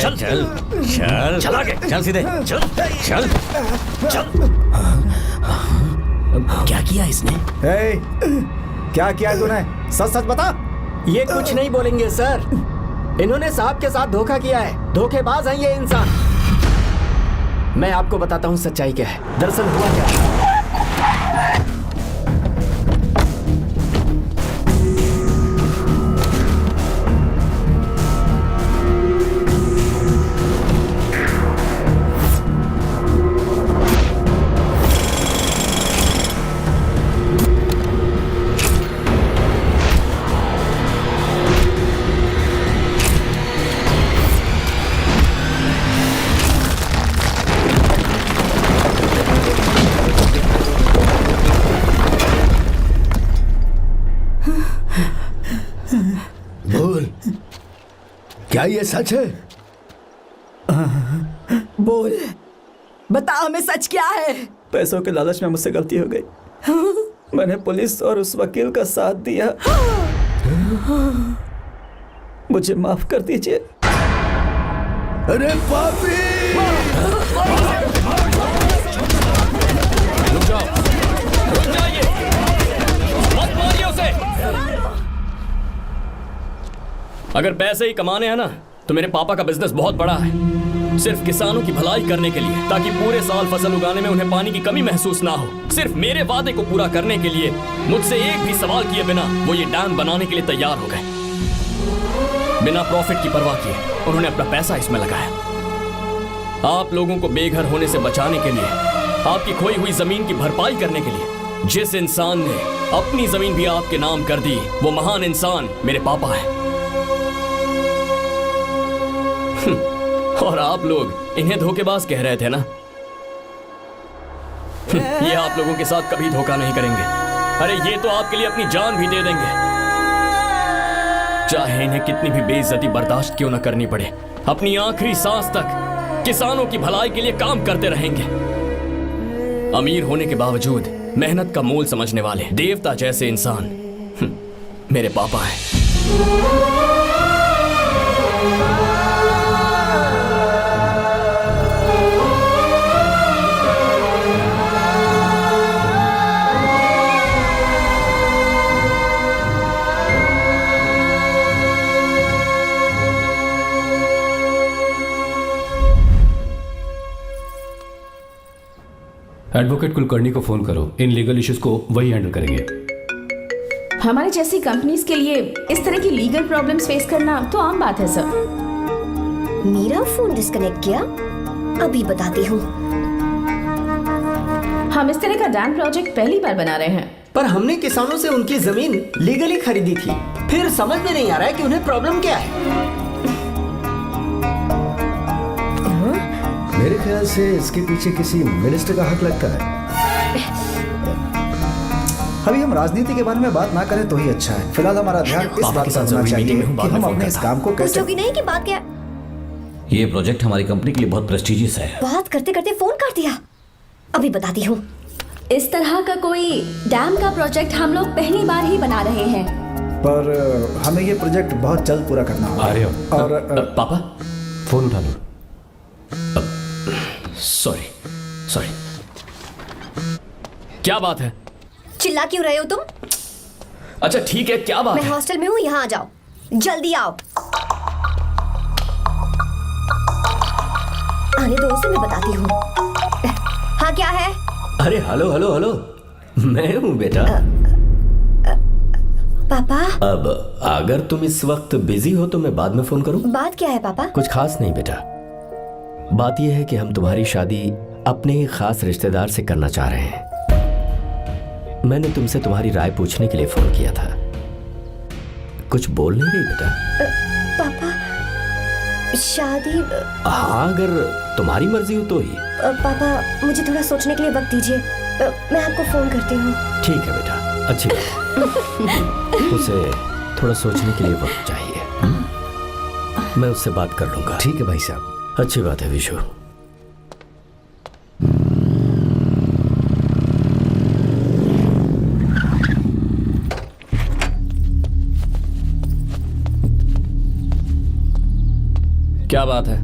S12: चल चल चल चल आगे चल सीधे चल चल चल। क्या किया इसने?
S13: क्या किया है तूने? सच सच बता।
S9: ये कुछ नहीं बोलेंगे सर। इन्होंने साहब के साथ धोखा किया है। धोखेबाज हैं ये इंसान। मैं आपको बताता हूँ सच्चाई क्या है। दरअसल हुआ क्या है,
S10: बोल, क्या ये सच है?
S11: बोल, बता हमें सच क्या है?
S13: पैसों के लालच में मुझसे गलती हो गई। मैंने पुलिस और उस वकील का साथ दिया। मुझे माफ कर दीजिए।
S10: अरे पापी!
S5: रुक जाओ, रुक जाइए, मत मारिए उसे। अगर पैसे ही कमाने हैं ना, तो मेरे पापा का बिजनेस बहुत बड़ा है, सिर्फ किसानों की भलाई करने के लिए, ताकि पूरे साल फसल उगाने में उन्हें पानी की कमी महसूस ना हो। सिर्फ मेरे वादे को पूरा करने के लिए मुझसे एक भी सवाल किए बिना वो ये डैम बनाने के लिए तैयार हो गए। बिना प्रॉफिट की परवाह किए उन्होंने अपना पैसा इसमें लगाया। आप लोगों को बेघर होने से बचाने के लिए, आपकी खोई हुई जमीन की भरपाई करने के लिए, जिस इंसान ने अपनी जमीन भी आपके नाम कर दी, वो महान इंसान मेरे पापा है। और आप लोग इन्हें धोखेबाज कह रहे थे ना? ये आप लोगों के साथ कभी धोखा नहीं करेंगे। अरे ये तो आपके लिए अपनी जान भी दे देंगे, चाहे इन्हें कितनी भी बेइज्जती बर्दाश्त क्यों न करनी पड़े। अपनी आखिरी सांस तक किसानों की भलाई के लिए काम करते रहेंगे। अमीर होने के बावजूद मेहनत का मोल समझने वाले देवता जैसे इंसान मेरे पापा हैं।
S8: एडवोकेट कुलकर्णी को फोन करो, इन लीगल इश्यूज को वही हैंडल करेंगे।
S3: हमारे जैसी कंपनीज के लिए इस तरह की लीगल प्रॉब्लम्स फेस करना तो आम बात है सर।
S4: मेरा फोन डिस्कनेक्ट किया, अभी बताती हूँ।
S3: हम इस तरह का डैम प्रोजेक्ट पहली बार बना रहे हैं।
S9: पर हमने किसानों से उनकी जमीन लीगली खरीदी थी, फिर समझ में नहीं आ रहा है कि उन्हें प्रॉब्लम क्या है।
S10: मेरे ख्याल से इसके पीछे किसी मिनिस्टर का हक लगता है।
S13: अभी हम राजनीति के बारे में बात ना करें तो ही अच्छा है। फिलहाल हमारा ध्यान इस बात पर होना चाहिए कि हम अपने इस काम को कैसे।
S4: पूछोगी नहीं कि बात क्या?
S12: ये प्रोजेक्ट हमारी कंपनी के लिए बहुत प्रेस्टिजियस है।
S4: बात करते करते फोन काट दिया, अभी बताती हूँ।
S7: इस तरह का कोई डैम का प्रोजेक्ट हम लोग पहली बार ही बना रहे हैं,
S13: पर हमें ये प्रोजेक्ट बहुत जल्द पूरा करना होगा। और
S5: पापा
S8: फोन उठा लो।
S5: सॉरी सॉरी, क्या बात है?
S4: चिल्ला क्यों रहे हो तुम?
S5: अच्छा ठीक है, क्या बात
S4: मैं
S5: है?
S4: हॉस्टल में हूँ, यहाँ आ जाओ, जल्दी आओ। आने दो उसे, मैं बताती हूँ। हाँ क्या है?
S10: अरे हेलो हेलो हेलो, मैं हूँ बेटा।
S4: पापा।
S10: अब अगर तुम इस वक्त बिजी हो तो मैं बाद में फोन करूँ?
S4: बात क्या है पापा?
S10: कुछ खास नहीं बेटा, बात यह है कि हम तुम्हारी शादी अपने ही खास रिश्तेदार से करना चाह रहे हैं। मैंने तुमसे तुम्हारी राय पूछने के लिए फोन किया था। कुछ बोल नहीं रही बेटा?
S4: पापा शादी।
S10: हाँ अगर तुम्हारी मर्जी हो तो ही।
S4: पापा मुझे थोड़ा सोचने के लिए वक्त दीजिए, मैं आपको फोन करती हूँ।
S10: ठीक है बेटा, अच्छी बात। उसे थोड़ा सोचने के लिए वक्त चाहिए। मैं उससे बात कर लूंगा। ठीक है भाई साहब, अच्छी बात है विशु।
S5: क्या बात है?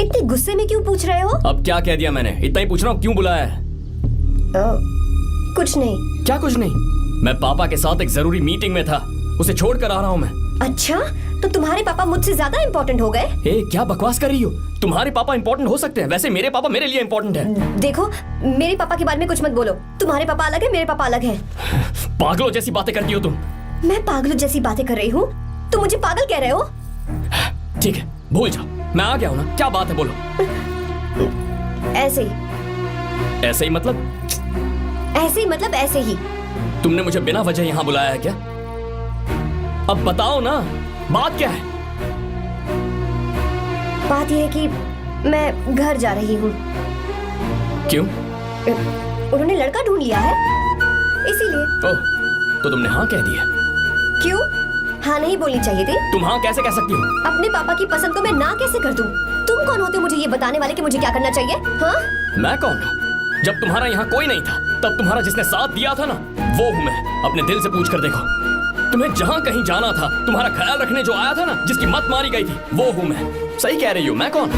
S4: इतने गुस्से में क्यों पूछ रहे हो?
S5: अब क्या कह दिया मैंने? इतना ही पूछ रहा हूँ, क्यों बुलाया है?
S4: कुछ नहीं।
S5: क्या कुछ नहीं? मैं पापा के साथ एक जरूरी मीटिंग में था, उसे छोड़कर आ रहा हूँ मैं।
S4: अच्छा, तो तुम्हारे पापा मुझसे ज्यादा इम्पोर्टेंट हो गए?
S5: ए, क्या बकवास कर रही हो? तुम्हारे पापा इम्पोर्टेंट हो सकते हैं, वैसे मेरे पापा मेरे लिए इम्पोर्टेंट है।
S4: देखो, मेरे पापा के बारे में कुछ मत बोलो। तुम्हारे पापा अलग है, मेरे पापा अलग है।
S5: पागलों जैसी बातें करती हो तुम।
S4: मैं पागलों जैसी बातें कर रही हूँ? तुम मुझे पागल कह रहे हो?
S5: ठीक है, भूल जाओ, मैं आ गया हूँ ना। क्या बात है, बोलो।
S4: ऐसे ही।
S5: ऐसे ही मतलब?
S4: ऐसे ही मतलब ऐसे ही।
S5: तुमने मुझे बिना वजह यहाँ बुलाया है क्या? अब बताओ ना, बात क्या है?
S4: बात यह है कि मैं घर जा रही हूँ।
S5: क्यों?
S4: उन्होंने लड़का ढूंढ लिया है, इसीलिए।
S5: ओह, तो तुमने हाँ कह दिया।
S4: क्यों? हाँ नहीं बोलनी चाहिए थी।
S5: तुम हाँ कैसे कह सकती हो?
S4: अपने पापा की पसंद को मैं ना कैसे कर दूं? तुम कौन होते हो मुझे ये बताने वाले कि मुझे क्या करना चाहिए? हाँ?
S5: मैं कौन हूँ? जब तुम्हारा यहाँ कोई नहीं था तब तुम्हारा जिसने साथ दिया था ना, वो हूँ मैं। अपने दिल से पूछ कर देखो, तुम्हें जहाँ कहीं जाना था, तुम्हारा ख्याल रखने जो आया था ना, जिसकी मत मारी गई थी, वो हूँ मैं। सही कह रही हो, मैं कौन?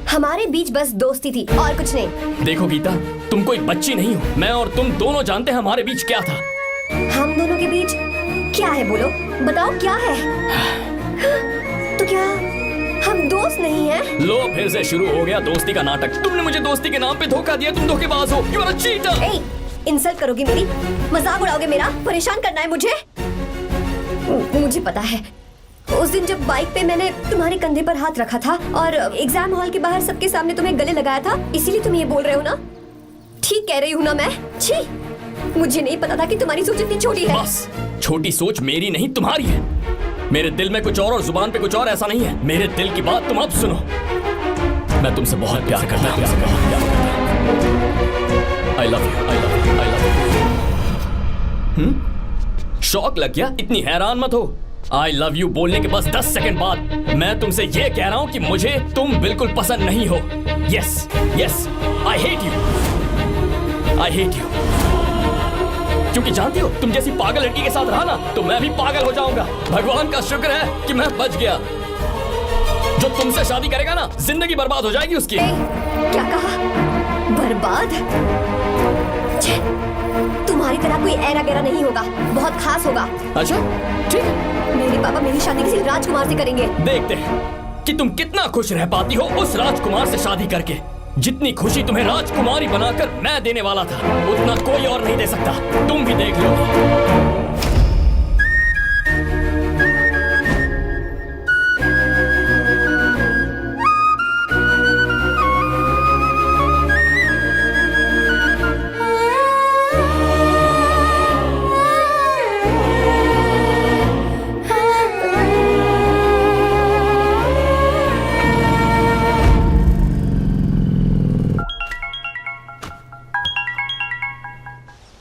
S4: हमारे बीच बस दोस्ती थी और कुछ नहीं।
S5: देखो गीता, तुम कोई बच्ची नहीं हो। मैं और तुम दोनों जानते हैं हमारे बीच क्या था।
S4: हम दोनों के बीच क्या है? बोलो, बताओ क्या है? तो क्या हम दोस्त नहीं हैं?
S5: लो फिर से शुरू हो गया दोस्ती का नाटक। तुमने मुझे दोस्ती के नाम पे धोखा दिया। तुम धोखेबाज हो। You are a cheater.
S4: ए, इंसल्ट करोगी मेरी? मजाक उड़ाओगे मेरा? परेशान करना है मुझे? मुझे पता है, उस दिन जब बाइक पे मैंने तुम्हारे कंधे पर हाथ रखा था और एग्जाम हॉल के बाहर सबके सामने तुम्हें गले लगाया था, इसीलिए तुम ये बोल रहे हो ना? ठीक कह रही हूँ ना मैं? छी, मुझे नहीं पता था कि तुम्हारी सोच इतनी छोटी है।
S5: बस, छोटी सोच मेरी नहीं तुम्हारी है। मेरे दिल में कुछ और जुबान पे कुछ और, ऐसा नहीं है। मेरे दिल की बात तुम अब सुनो। मैं तुमसे बहुत प्यार करता हूँ। I love you, I love you, I love you। शौक लग गया? इतनी हैरान मत हो। I love you बोलने के बस 10 सेकंड बाद मैं तुमसे ये कह रहा हूँ कि मुझे तुम बिल्कुल पसंद नहीं हो। Yes, yes, I hate you, I hate you। क्योंकि जानती हो, तुम जैसी पागल लड़की के साथ रहा ना, तो मैं भी पागल हो जाऊंगा। भगवान का शुक्र है कि मैं बच गया। जो तुमसे शादी करेगा ना, जिंदगी बर्बाद हो जाएगी उसकी।
S4: क्या कहा? बर्बाद? तुम्हारी तरह कोई ऐरा गैरा नहीं होगा, बहुत खास होगा।
S5: अच्छा, ठीक है।
S4: मेरे पापा मेरी शादी किसी राजकुमार से करेंगे।
S5: देखते हैं कि तुम कितना खुश रह पाती हो उस राजकुमार से शादी करके। जितनी खुशी तुम्हें राजकुमारी बनाकर मैं देने वाला था, उतना कोई और नहीं दे सकता। तुम भी देख लो।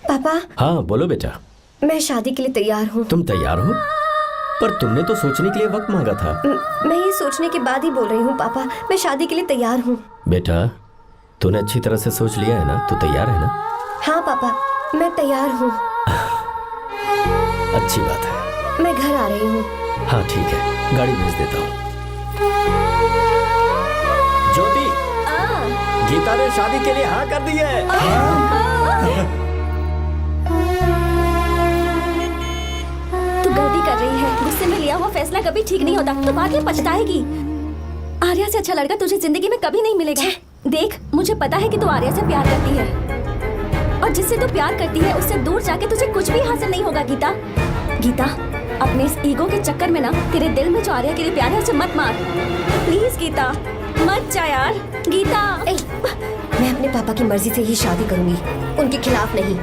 S4: पापा।
S10: हाँ बोलो बेटा।
S4: मैं शादी के लिए तैयार हूँ।
S10: तुम तैयार हो? पर तुमने तो सोचने के लिए वक्त मांगा था।
S4: मैं ये सोचने के बाद ही बोल रही हूँ पापा, मैं शादी के लिए तैयार हूँ।
S10: बेटा, तूने अच्छी तरह से सोच लिया है ना? तू तैयार है ना?
S4: हाँ पापा, मैं तैयार हूँ।
S10: अच्छी बात है।
S4: मैं घर आ रही हूँ।
S10: हाँ ठीक है, गाड़ी भेज देता हूँ।
S9: ज्योति, गीता ने शादी के लिए हाँ कर दी है।
S7: तू गलती कर रही है। गुस्से में लिया हुआ फैसला कभी ठीक नहीं होता। तो बाद में पछताएगी। आर्या से अच्छा लड़का तुझे जिंदगी में कभी नहीं मिलेगा। देख, मुझे पता है कि तू आर्या से प्यार करती है, और जिससे तू प्यार करती है उससे दूर जाके तुझे कुछ भी हासिल नहीं होगा। गीता, गीता, अपने इस ईगो के चक्कर में ना तेरे दिल में जो आर्या के लिए प्यार है उसे मत मार। प्लीज गीता, मत जा यार। गीता,
S4: मैं अपने पापा की मर्जी से ही शादी करूंगी, उनके खिलाफ नहीं।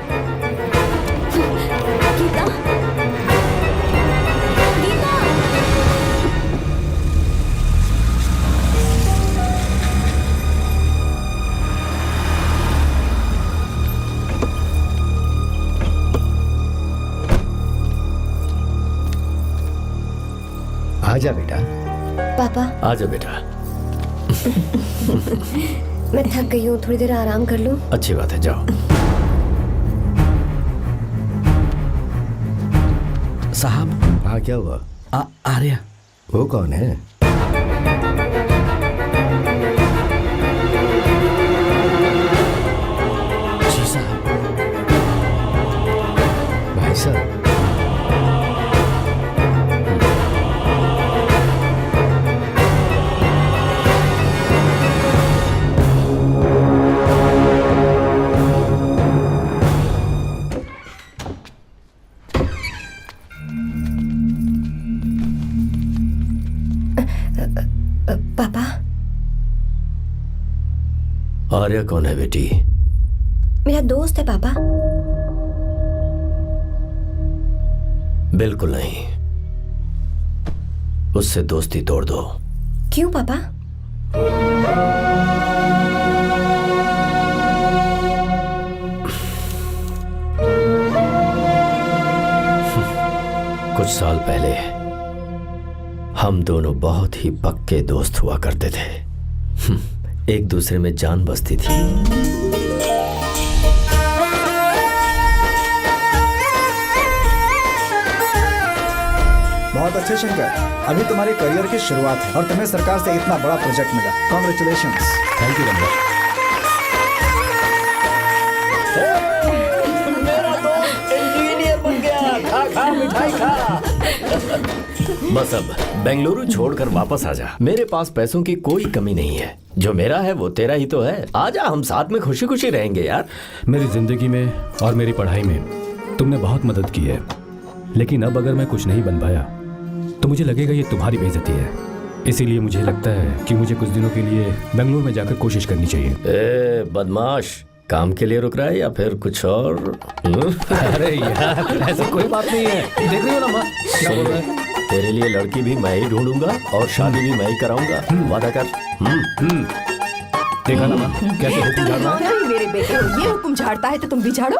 S7: गीता,
S10: आजा बेटा।
S4: पापा।
S10: आजा बेटा।
S4: मैं थक गई हूँ, थोड़ी देर आराम कर लूँ।
S10: अच्छी बात है, जाओ।
S12: साहब।
S10: हाँ क्या हुआ?
S12: आर्या।
S10: वो कौन है?
S12: जी साहब।
S10: भाई साहब।
S4: पापा।
S10: आर्या कौन है बेटी?
S4: मेरा दोस्त है पापा।
S10: बिल्कुल नहीं, उससे दोस्ती तोड़ दो।
S4: क्यों पापा?
S10: कुछ साल पहले हम दोनों बहुत ही पक्के दोस्त हुआ करते थे। एक दूसरे में जान बसती थी।
S13: बहुत अच्छे शंकर, अभी तुम्हारे करियर की शुरुआत है और तुम्हें सरकार से इतना बड़ा प्रोजेक्ट मिला। कॉन्ग्रेचुलेशंस।
S8: Thank you Ramesh.
S9: मेरा दोस्त इंजीनियर बन गया। खा खा मिठाई खा।
S10: बस अब बेंगलुरु छोड़कर वापस आ जा। मेरे पास पैसों की कोई कमी नहीं है। जो मेरा है वो तेरा ही तो है। आजा, हम साथ में खुशी खुशी रहेंगे यार।
S8: मेरी जिंदगी में और मेरी पढ़ाई में तुमने बहुत मदद की है, लेकिन अब अगर मैं कुछ नहीं बन पाया तो मुझे लगेगा ये तुम्हारी बेइज्जती है। इसीलिए मुझे लगता है कि मुझे कुछ दिनों के लिए बेंगलुरु में जाकर कोशिश करनी चाहिए।
S10: ए बदमाश, काम के लिए रुक रहा है या फिर कुछ और?
S8: अरे यार, ऐसी कोई बात नहीं है। देख रही हो ना माँ, क्या बोल रहा है?
S10: तेरे लिए लड़की भी मैं ही ढूंढूंगा और शादी भी मैं ही कराऊंगा। वादा कर।
S8: देखा ना माँ, कैसे हुक्म झाड़ रहा है?
S11: मेरे बेटे हो, ये हुक्म झाड़ता है तो तुम भी झाड़ो।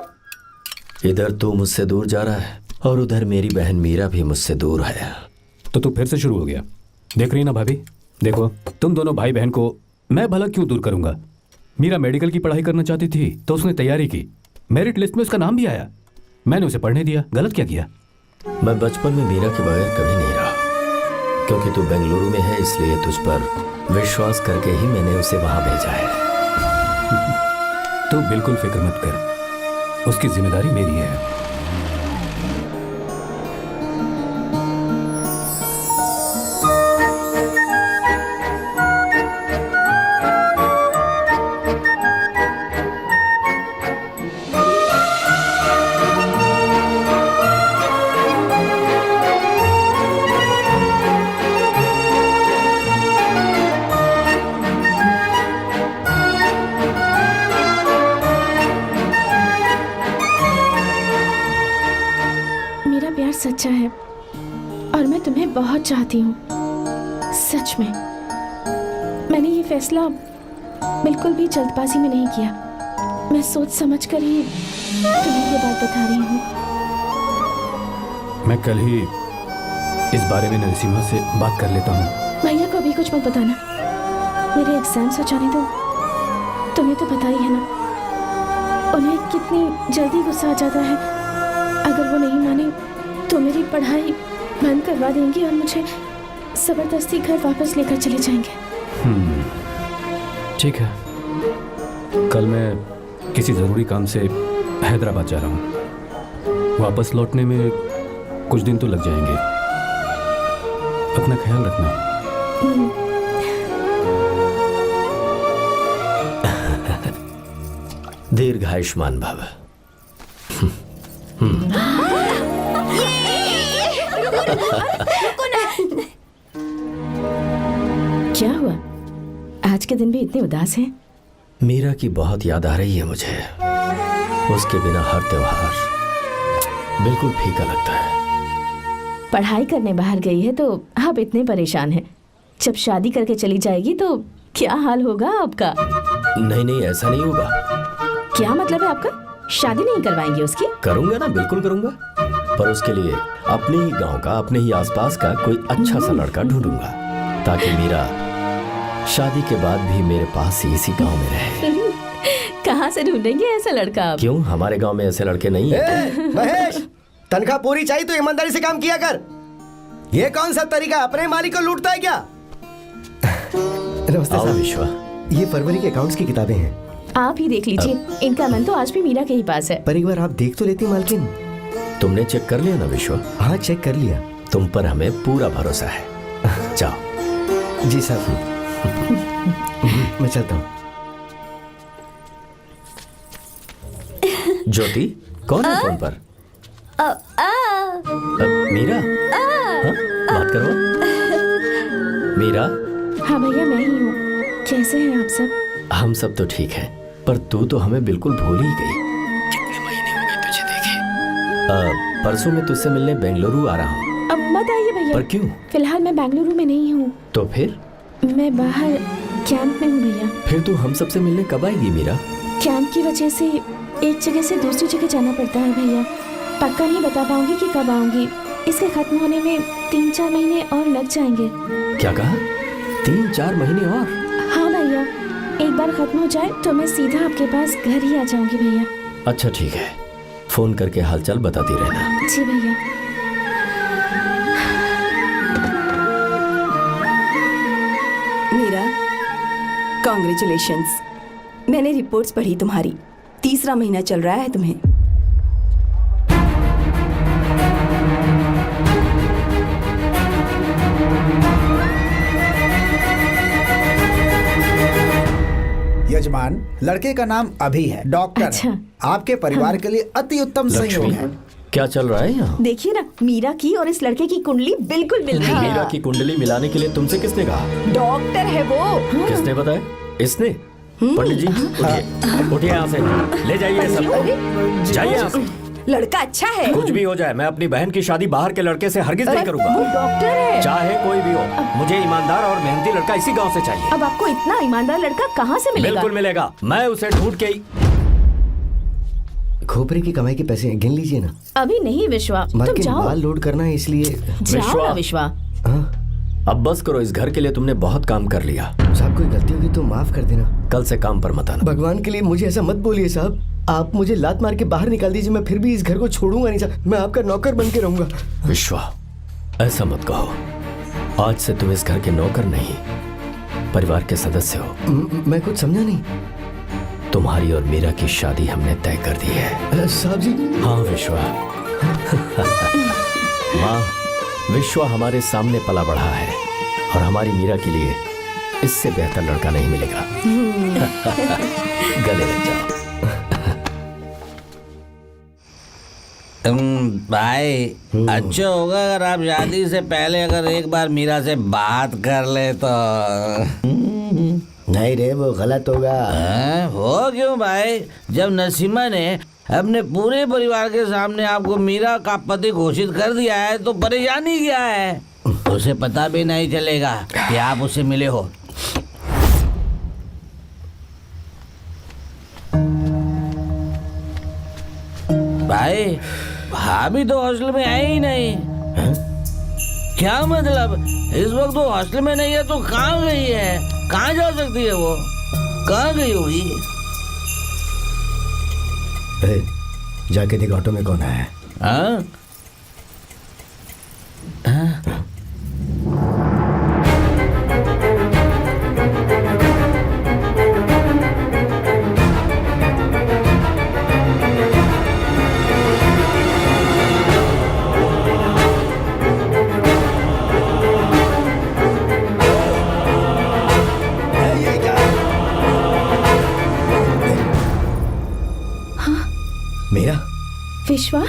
S10: इधर तू मुझसे दूर जा रहा है और उधर मेरी बहन मीरा भी मुझसे दूर है।
S8: तो तू फिर से शुरू हो गया। देख रही ना भाभी, देखो तुम दोनों भाई बहन को मैं भला क्यों दूर करूंगा। मीरा मेडिकल की पढ़ाई करना चाहती थी तो उसने तैयारी की, मेरिट लिस्ट में उसका नाम भी आया, मैंने उसे पढ़ने दिया। गलत क्या किया?
S10: मैं बचपन में मीरा के बगैर कभी नहीं रहा, क्योंकि तू बेंगलुरु में है इसलिए तुझ पर विश्वास करके ही मैंने उसे वहां भेजा है।
S8: तू बिल्कुल फिक्र मत कर, उसकी जिम्मेदारी मेरी है।
S3: सच्चा है और मैं तुम्हें बहुत चाहती हूँ, सच में। मैंने ये फैसला बिल्कुल भी जल्दबाजी में नहीं किया। मैं सोच समझ कर ही तुम्हें ये बात बता रही हूँ।
S8: मैं कल ही इस बारे में नरसिम्हा से बात कर लेता हूँ।
S3: भैया को अभी कुछ मत बताना, मेरे एग्जाम्स हो जाने दो। तुम्हें तो पता ही है ना उन्हें कितनी जल्दी गुस्सा आ जाता है। अगर वो नहीं माने तो मेरी पढ़ाई बंद करवा देंगे और मुझे जबरदस्ती घर वापस लेकर चले जाएंगे।
S8: ठीक है, कल मैं किसी ज़रूरी काम से हैदराबाद जा रहा हूँ। वापस लौटने में कुछ दिन तो लग जाएंगे। अपना ख्याल रखना।
S10: दीर्घायुष्मान भव।
S3: क्या हुआ, आज के दिन भी इतने उदास हैं?
S10: मीरा की बहुत याद आ रही है मुझे। उसके बिना हर त्योहार बिल्कुल फीका लगता है।
S3: पढ़ाई करने बाहर गई है तो आप इतने परेशान हैं। जब शादी करके चली जाएगी तो क्या हाल होगा आपका?
S10: नहीं, ऐसा नहीं होगा।
S3: क्या मतलब है आपका? शादी नहीं करवाएंगे उसकी?
S10: करूंगा ना, बिल्कुल करूंगा, पर उसके लिए अपने ही गांव का, अपने ही आसपास का कोई अच्छा सा लड़का ढूंढूंगा ताकि मीरा शादी के बाद भी मेरे पास ही इसी गांव में रहे।
S3: कहाँ से ढूंढेंगे ऐसा लड़का आप?
S10: क्यों, हमारे गांव में ऐसे लड़के नहीं हैं?
S6: महेश, तनख्वाह पूरी चाहिए तो ईमानदारी से काम किया कर। ये कौन सा तरीका, अपने मालिक को लूटता है क्या?
S10: नमस्ते साहब। विश्वा, ये फरवरी के अकाउंट्स की किताबें हैं,
S3: आप ही देख लीजिए। इनका मन तो आज भी मीरा के ही पास है।
S10: पर एक बार आप देख तो लेती मालकिन। तुमने चेक कर लिया ना विश्वा? हाँ, चेक कर लिया। तुम पर हमें पूरा भरोसा है। जाओ।
S6: जी साहब। मैं चलता हूँ।
S10: ज्योति, कौन है फोन पर? मीरा? हाँ? बात करो। मीरा?
S3: हाँ भैया, मैं ही हूँ। कैसे हैं आप सब?
S10: हम सब तो ठीक हैं, पर तू तो हमें बिल्कुल भूल ही गई। कितने महीने हो गए तुझे देखे। परसों मैं तुझसे मिलने बेंगलुरु आ रहा हूँ।
S3: अब मत आइए भैया।
S10: पर क्यों?
S3: फिलहाल मैं बेंगलुरु में नहीं हूँ।
S10: तो फिर?
S3: मैं बाहर कैंप में हूँ भैया।
S10: फिर तू हम सबसे मिलने कब आएगी मीरा?
S3: कैंप की वजह से एक जगह से दूसरी जगह जाना पड़ता है भैया। पक्का नहीं बता पाऊंगी कि कब आऊंगी। इसके खत्म होने में 3-4 महीने और लग जाएंगे।
S5: क्या कहा? 3-4 महीने और?
S3: हाँ भैया, एक बार खत्म हो जाए तो मैं सीधा आपके पास घर ही आ जाऊंगी भैया।
S5: अच्छा ठीक है, फोन करके हालचाल बताती रहना।
S3: जी भैया।
S11: मीरा, कॉन्ग्रेचुलेशंस। मैंने रिपोर्ट्स पढ़ी तुम्हारी, 3रा महीना चल रहा है तुम्हें।
S13: यजमान, लड़के का नाम अभी है, डॉक्टर।
S3: अच्छा।
S13: आपके परिवार के लिए अति उत्तम संयोग है।
S5: क्या चल रहा है यहाँ?
S3: देखिए ना, मीरा की और इस लड़के की कुंडली बिल्कुल मिल रही है।
S5: मीरा की कुंडली मिलाने के लिए तुमसे किसने कहा?
S11: डॉक्टर है वो।
S5: किसने बताया? इसने? पंडित जी उठिए, उठिए यहाँ से, ले जाइए सब, जाइए यहाँ से।
S11: लड़का अच्छा है।
S5: कुछ भी हो जाए, मैं अपनी बहन की शादी बाहर के लड़के से हरगिज नहीं
S11: वो
S5: करूंगा।
S11: डॉक्टर है।
S5: चाहे कोई भी हो, मुझे ईमानदार और मेहनती लड़का इसी गांव से चाहिए।
S3: अब आपको इतना ईमानदार लड़का कहाँ से मिलेगा?
S5: बिल्कुल मिलेगा, मैं उसे ढूंढ के ही।
S10: खोपरे की कमाई के पैसे गिन लीजिए ना।
S3: अभी नहीं विश्वा,
S10: मर
S3: तुम
S10: के
S3: जाओ।
S10: माल लोड करना है इसलिए।
S3: जाओ ना विश्वा।
S5: अब बस करो, इस घर के लिए तुमने बहुत काम कर लिया।
S10: साहब कोई गलती होगी तो माफ कर देना।
S5: कल से काम पर मत आना।
S10: भगवान के लिए मुझे ऐसा मत बोलिए साहब। आप मुझे लात मार के बाहर निकाल दीजिए, मैं फिर भी इस घर को छोड़ूंगा नहीं साहब। मैं आपका नौकर बन के रहूंगा।
S5: विश्वा, ऐसा मत कहो। आज से तुम इस घर के नौकर नहीं, परिवार के सदस्य हो।
S10: मैं कुछ समझा नहीं।
S5: तुम्हारी और मीरा की शादी हमने तय कर दी है।
S10: साहब जी।
S5: हाँ विश्वा। माँ, विश्वा हमारे सामने पला बढ़ा है और हमारी मीरा के लिए इससे बेहतर लड़का नहीं मिलेगा। गले लग जाओ।
S12: भाई, अच्छा होगा अगर आप शादी से पहले अगर एक बार मीरा से बात कर ले तो।
S10: नहीं रे, वो गलत होगा।
S12: हो क्यों भाई? जब नसीमा ने अपने पूरे परिवार के सामने आपको मीरा का पति घोषित कर दिया है तो परेशानी क्या है? उसे पता भी नहीं चलेगा कि आप उससे मिले हो। भाई, भाभी तो हॉस्टल में है ही नहीं। क्या मतलब? इस वक्त वो हॉस्टल में नहीं है तो कहाँ गई है? कहाँ जा सकती है वो? कहाँ गई होगी?
S10: जाके देख ऑटो में कौन है।
S12: हाँ?
S10: मेरा
S3: विश्वा,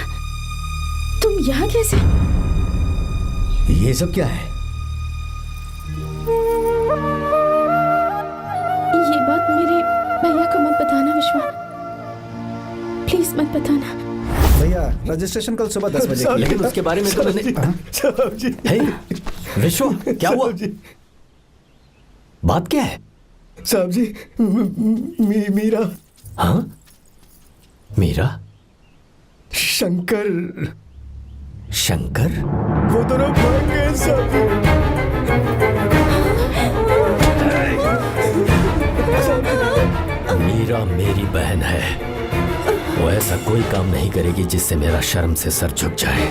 S3: तुम यहाँ कैसे?
S10: ये सब क्या है?
S3: ये बात मेरे भैया को मत बताना विश्वा, प्लीज मत बताना।
S13: भैया, रजिस्ट्रेशन कल सुबह 10 बजे।
S5: लेकिन उसके बारे में तो मैंने। विश्वा, क्या हुआ? बात क्या है?
S10: साहब जी, मीरा।
S5: हाँ, मीरा?
S10: शंकर।
S5: शंकर?
S10: वो दोनों भाग गए साहब जी।
S5: मीरा मेरी बहन है, वो ऐसा कोई काम नहीं करेगी जिससे मेरा शर्म से सर झुक जाए।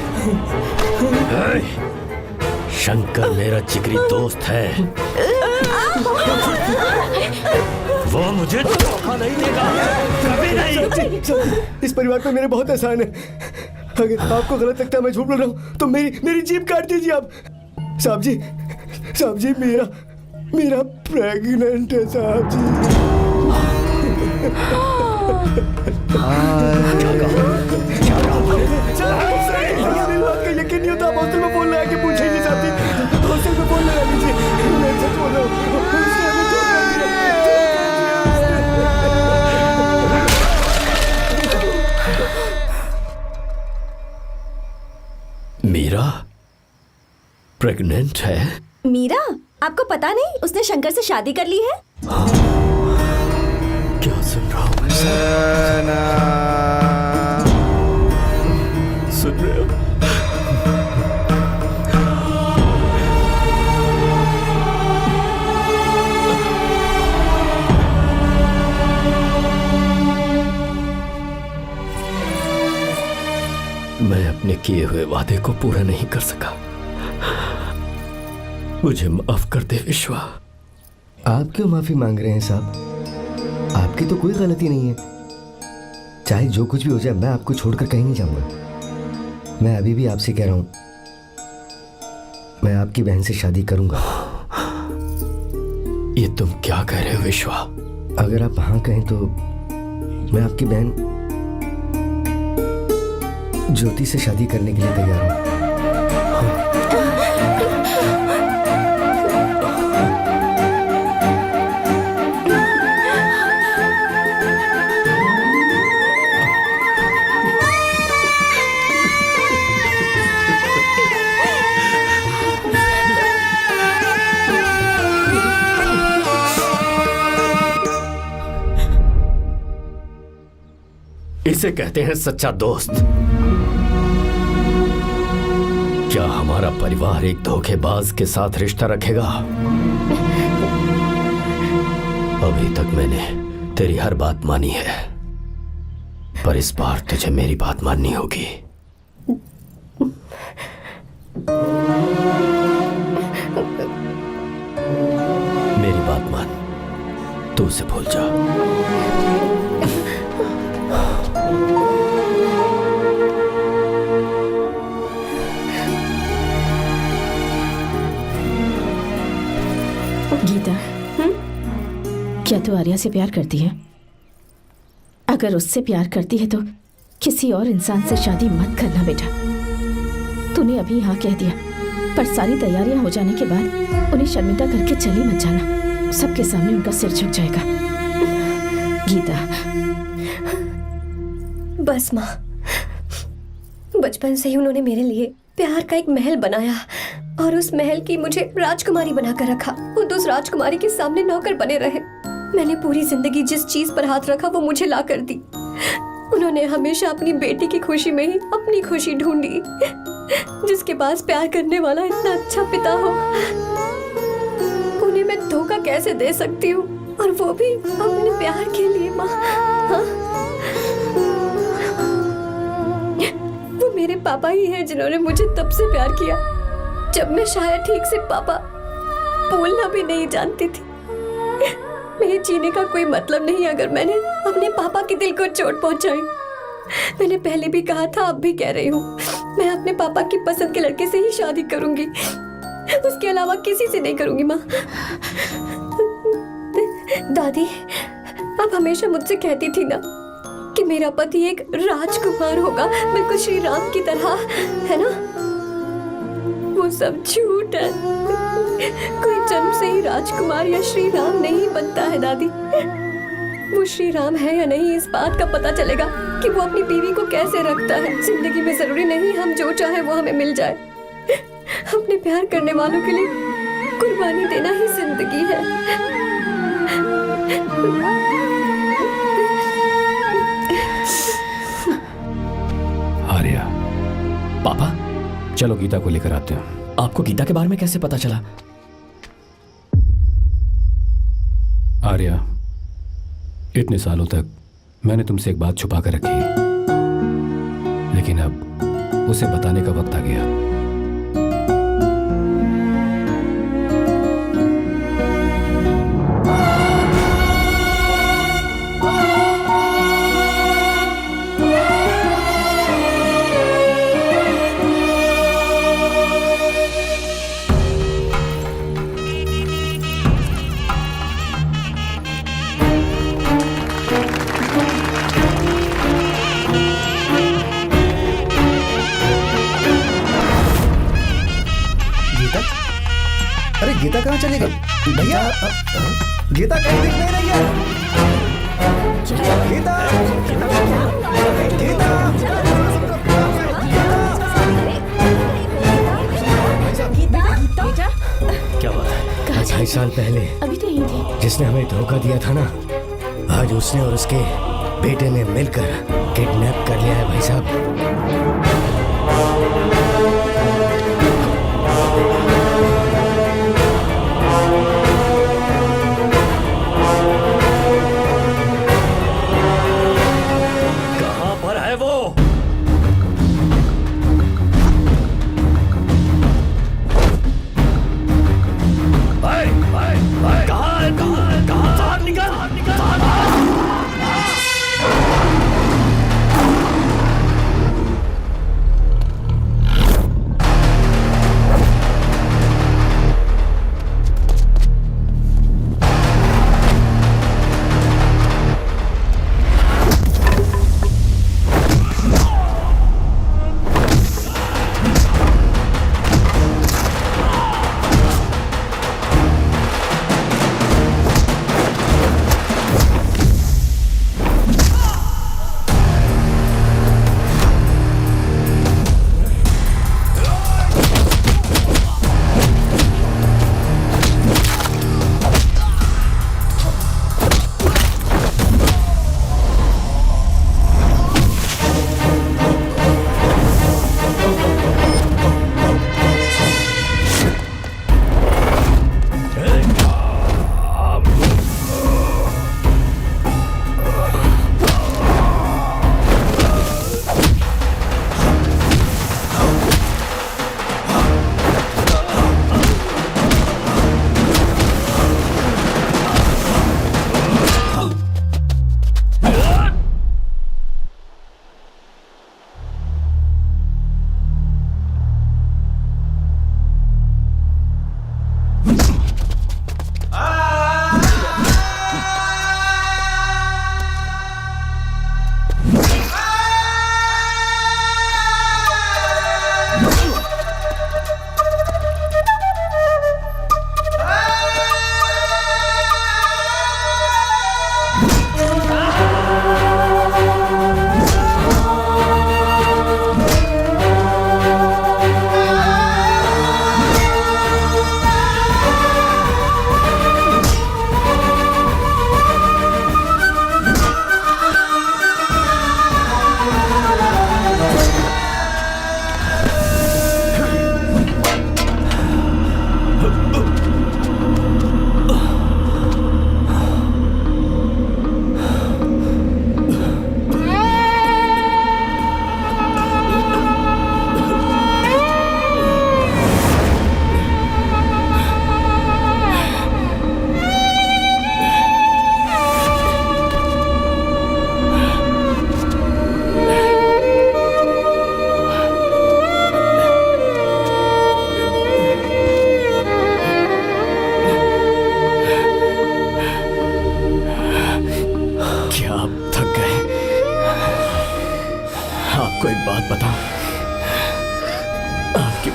S5: शंकर मेरा जिगरी दोस्त है, वो मुझे धोखा नहीं देगा, कभी नहीं।
S10: इस परिवार पे मेरे बहुत एहसान है। अगर आपको गलत लगता है मैं झूठ बोल रहा हूँ तो मेरी जीभ काट दीजिए आप। साहब जी, मेरा प्रेग्नेंट है साहब जी। मेरी बात का यकीन नहीं होता। आप हॉस्टल में फोन लगा के पूछेंगे साहब जी। हॉस्टल में फोन लगा लीजिए, मैं सच बोल रहा हूँ।
S5: मीरा प्रेग्नेंट है?
S7: मीरा, आपको पता नहीं उसने शंकर से शादी कर ली है?
S5: क्या सुन रहा हूँ मैं? सुन रहे हो? किए हुए वादे को पूरा नहीं कर सका। मुझे माफ कर दे विश्वा।
S10: आप क्यों माफी मांग रहे हैं साहब? आपकी तो कोई गलती नहीं है। चाहे जो कुछ भी हो जाए, मैं आपको छोड़कर कहीं नहीं जाऊंगा। मैं अभी भी आपसे कह रहा हूं, मैं आपकी बहन से शादी करूंगा।
S5: ये तुम क्या कह रहे हो विश्वा?
S10: अगर आप हाँ कहें तो मैं आपकी बहन ज्योति से शादी करने के लिए तैयार हूं।
S5: इसे कहते हैं सच्चा दोस्त। क्या हमारा परिवार एक धोखेबाज के साथ रिश्ता रखेगा? अभी तक मैंने तेरी हर बात मानी है, पर इस बार तुझे मेरी बात माननी होगी। मेरी बात मान, तू उसे भूल जा।
S3: गीता, क्या तू आर्या से प्यार करती है? अगर उससे प्यार करती है तो किसी और इंसान से शादी मत करना बेटा। तूने अभी हाँ कह दिया, पर सारी तैयारियां हो जाने के बाद उन्हें शर्मिंदा करके चली मत जाना। सबके सामने उनका सिर झुक जाएगा। गीता।
S4: बस माँ, बचपन से ही उन्होंने मेरे लिए प्यार का एक महल बनाया और उस महल की मुझे राजकुमारी बनाकर रखा। वो उस राजकुमारी के सामने नौकर बने रहे। मैंने पूरी जिंदगी जिस चीज पर हाथ रखा वो मुझे ला कर दी। उन्होंने हमेशा अपनी बेटी की खुशी में ही अपनी खुशी ढूंढी। जिसके पास प्यार करने वाला इतना अच्छा पिता हो, उन्हें मैं धोखा कैसे दे सकती हूँ, और वो भी अपने प्यार के लिए। माँ, हाँ? वो मेरे पापा ही हैं जिन्होंने मुझे तब से प्यार किया जब मैं शायद ठीक से पापा बोलना भी नहीं जानती थी। मेरे जीने का कोई मतलब नहीं अगर मैंने अपने पापा के दिल को चोट पहुंचाई। मैंने पहले भी कहा था, अब भी कह रही हूँ, मैं अपने पापा की पसंद के लड़के से ही शादी करूंगी, उसके अलावा किसी से नहीं करूंगी। माँ, दादी आप हमेशा मुझसे कहती थी ना कि मेरा पति एक राजकुमार होगा, बिल्कुल श्री राम की तरह, है ना? वो सब झूठ है। कोई जन्म से ही राजकुमार या श्री राम नहीं बनता है दादी। वो श्री राम है या नहीं, इस बात का पता चलेगा कि वो अपनी बीवी को कैसे रखता है। जिंदगी में जरूरी नहीं हम जो चाहे वो हमें मिल जाए। अपने प्यार करने वालों के लिए कुर्बानी देना ही जिंदगी है।
S8: आर्या,
S5: पापा,
S8: चलो गीता को लेकर आते हैं।
S5: आपको गीता के बारे में कैसे पता चला?
S8: आर्या, इतने सालों तक मैंने तुमसे एक बात छुपा कर रखी, लेकिन अब उसे बताने का वक्त आ गया।
S6: गीता कहाँ चली गई? भैया, गीता कहीं दिख नहीं रही है। गीता,
S3: गीता,
S5: क्या बात है?
S10: 2.5 साल पहले
S3: अभी तो यही थी।
S10: जिसने हमें धोखा दिया था ना, आज उसने और उसके बेटे ने मिलकर किडनैप कर लिया है भाई साहब।
S5: कहां पर है वो?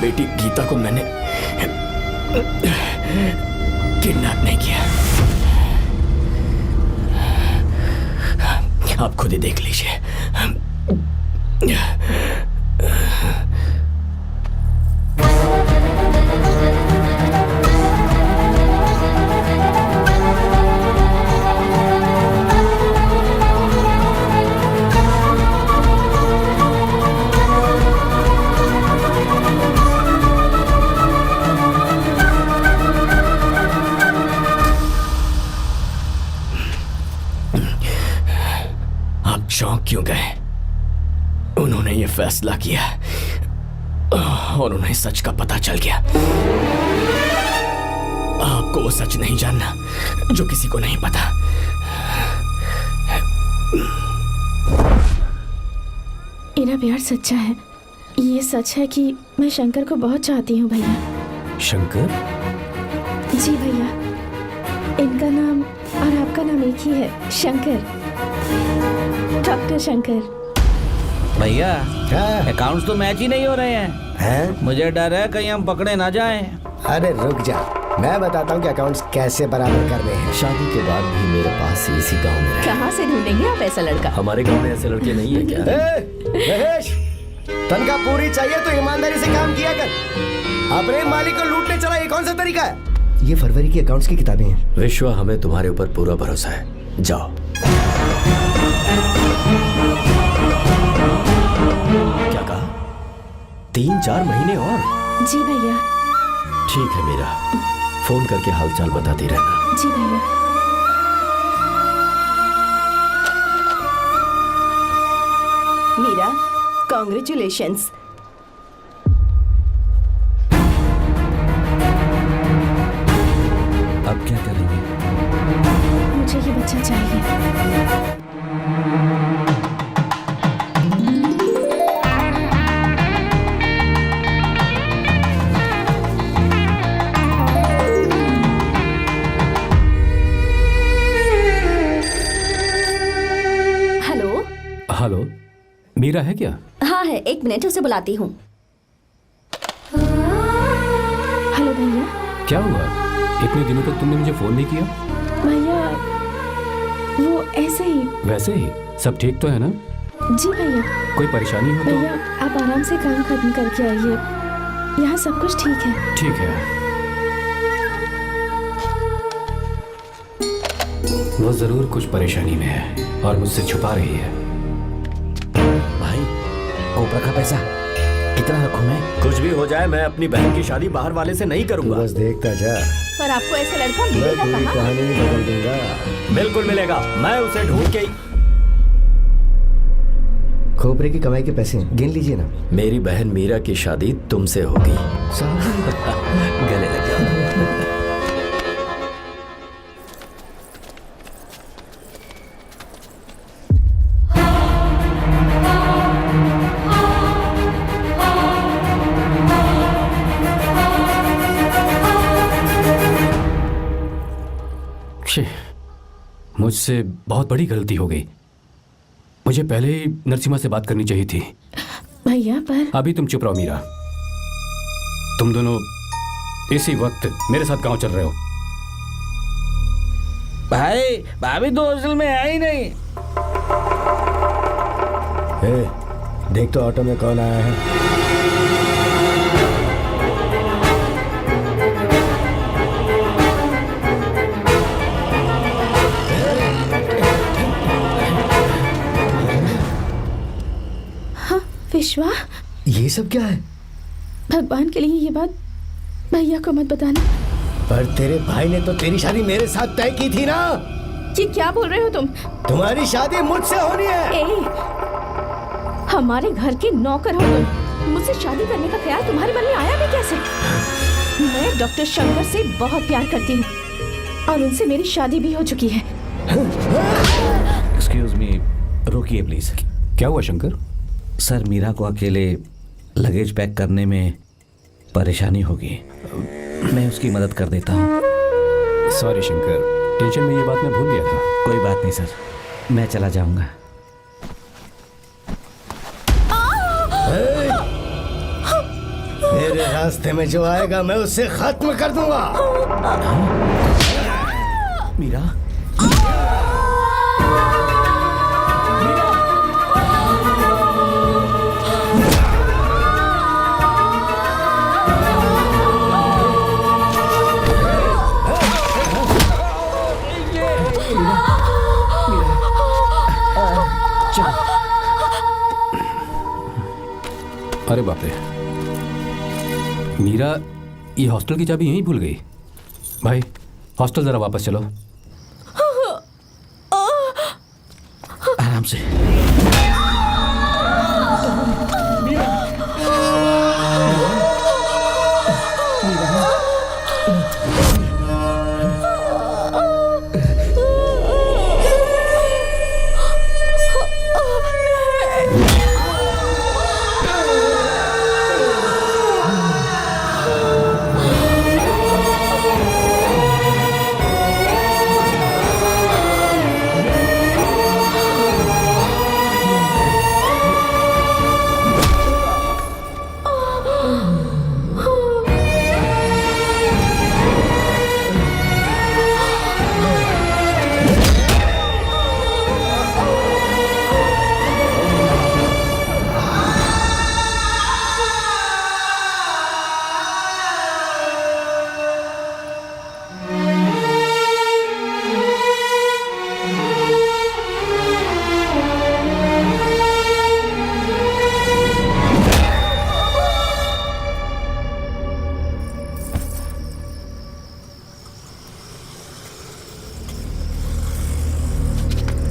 S5: बेटी गीता को मैंने किडनैप नहीं किया। आप खुद ही देख लीजिए। चौंक क्यों गए? उन्होंने ये फैसला किया और उन्हें सच का पता चल गया। आपको वो सच नहीं जानना जो किसी को नहीं पता।
S3: इनका प्यार सच्चा है। ये सच है कि मैं शंकर को बहुत चाहती हूँ भैया।
S8: शंकर?
S3: जी भैया, इनका नाम और आपका नाम एक ही है, शंकर, डॉक्टर शंकर।
S12: भैया अकाउंट्स तो मैच ही नहीं हो रहे हैं। मुझे डर है कहीं हम पकड़े ना जाएं।
S10: अरे रुक जा, मैं बताता हूँ कि अकाउंट्स कैसे बराबर करने हैं।
S5: शादी के बाद भी मेरे पास इसी गांव में रहे।
S3: कहाँ से ढूंढेंगे आप ऐसा लड़का?
S5: हमारे गांव में ऐसे लड़के नहीं है क्या?
S10: महेश, तनख्वाह पूरी चाहिए तो ईमानदारी से काम किया कर। अपने मालिक को लूटने चला, ये कौन सा तरीका है? ये फरवरी की अकाउंट्स की किताबें हैं।
S5: विश्वा, हमें तुम्हारे ऊपर पूरा भरोसा है। जाओ। क्या कहा? 3-4 महीने और?
S3: जी भैया।
S5: ठीक है मीरा, फोन करके हालचाल बताती रहना।
S3: जी भैया।
S11: मीरा, कॉन्ग्रेचुलेशंस।
S12: अब क्या करेंगे?
S3: मुझे ये बच्चा चाहिए।
S7: हेलो।
S8: हेलो, मीरा है क्या?
S7: हाँ है, 1 मिनट, उसे बुलाती हूँ।
S3: हेलो भैया।
S8: क्या हुआ? इतने दिनों तक तुमने मुझे फोन नहीं किया?
S3: भैया वो ऐसे ही।
S8: वैसे ही? सब ठीक तो है ना?
S3: जी भैया।
S8: कोई परेशानी हो तो?
S3: भैया आप आराम से काम खत्म करके आइए, यहाँ सब कुछ ठीक है।
S8: ठीक है। वो जरूर कुछ परेशानी में है और मुझसे छुपा रही है।
S12: भाई, कोपरा का पैसा कितना रखूं मैं?
S5: कुछ भी हो जाए, मैं अपनी बहन की शादी बाहर वाले से नहीं करूंगा।
S10: बस देखता जा,
S3: पर आपको ऐसा लड़का
S10: मैं
S3: मिलेगा
S10: पूरी
S3: कहाँ?
S10: कहानी ही बदल दूंगा।
S5: बिल्कुल मिलेगा, मैं उसे ढूंढ के।
S10: खोपरे की कमाई के पैसे गिन लीजिए ना।
S5: मेरी बहन मीरा की शादी तुमसे होगी। गले लग जाओ।
S8: मुझसे बहुत बड़ी गलती हो गई। मुझे पहले ही नरसिम्हा से बात करनी चाहिए थी।
S3: भैया पर
S8: अभी तुम चुप रहो मीरा। तुम दोनों इसी वक्त मेरे साथ गांव चल रहे हो।
S12: भाई, भाभी तो हॉस्टल में है ही नहीं।
S10: देख तो ऑटो में कौन आया है।
S3: विश्वा,
S10: ये सब क्या है?
S3: भगवान के लिए ये बात भैया को मत बताना।
S10: पर तेरे भाई ने तो तेरी शादी मेरे साथ तय की थी ना।
S3: ये क्या बोल रहे हो तुम?
S10: तुम्हारी शादी मुझसे होनी है।
S3: हमारे घर के नौकर हो तुम, मुझसे शादी करने का ख्याल तुम्हारे मन में आया भी कैसे? मैं डॉक्टर शंकर से बहुत प्यार करती हूँ और उनसे मेरी शादी भी हो चुकी है।
S12: एक्सक्यूज मी, रोकिए प्लीज।
S8: क्या हुआ शंकर?
S12: सर, मीरा को अकेले लगेज पैक करने में परेशानी होगी, मैं उसकी मदद कर देता हूँ।
S8: सॉरी शंकर, टेंशन में ये बात मैं भूल गया था।
S12: कोई बात नहीं सर, मैं चला जाऊंगा।
S10: मेरे रास्ते में जो आएगा मैं उसे खत्म कर दूंगा।
S6: मीरा,
S8: अरे बाप रे, मीरा ये हॉस्टल की चाबी यहीं भूल गई। भाई हॉस्टल जरा वापस चलो।
S12: आराम से।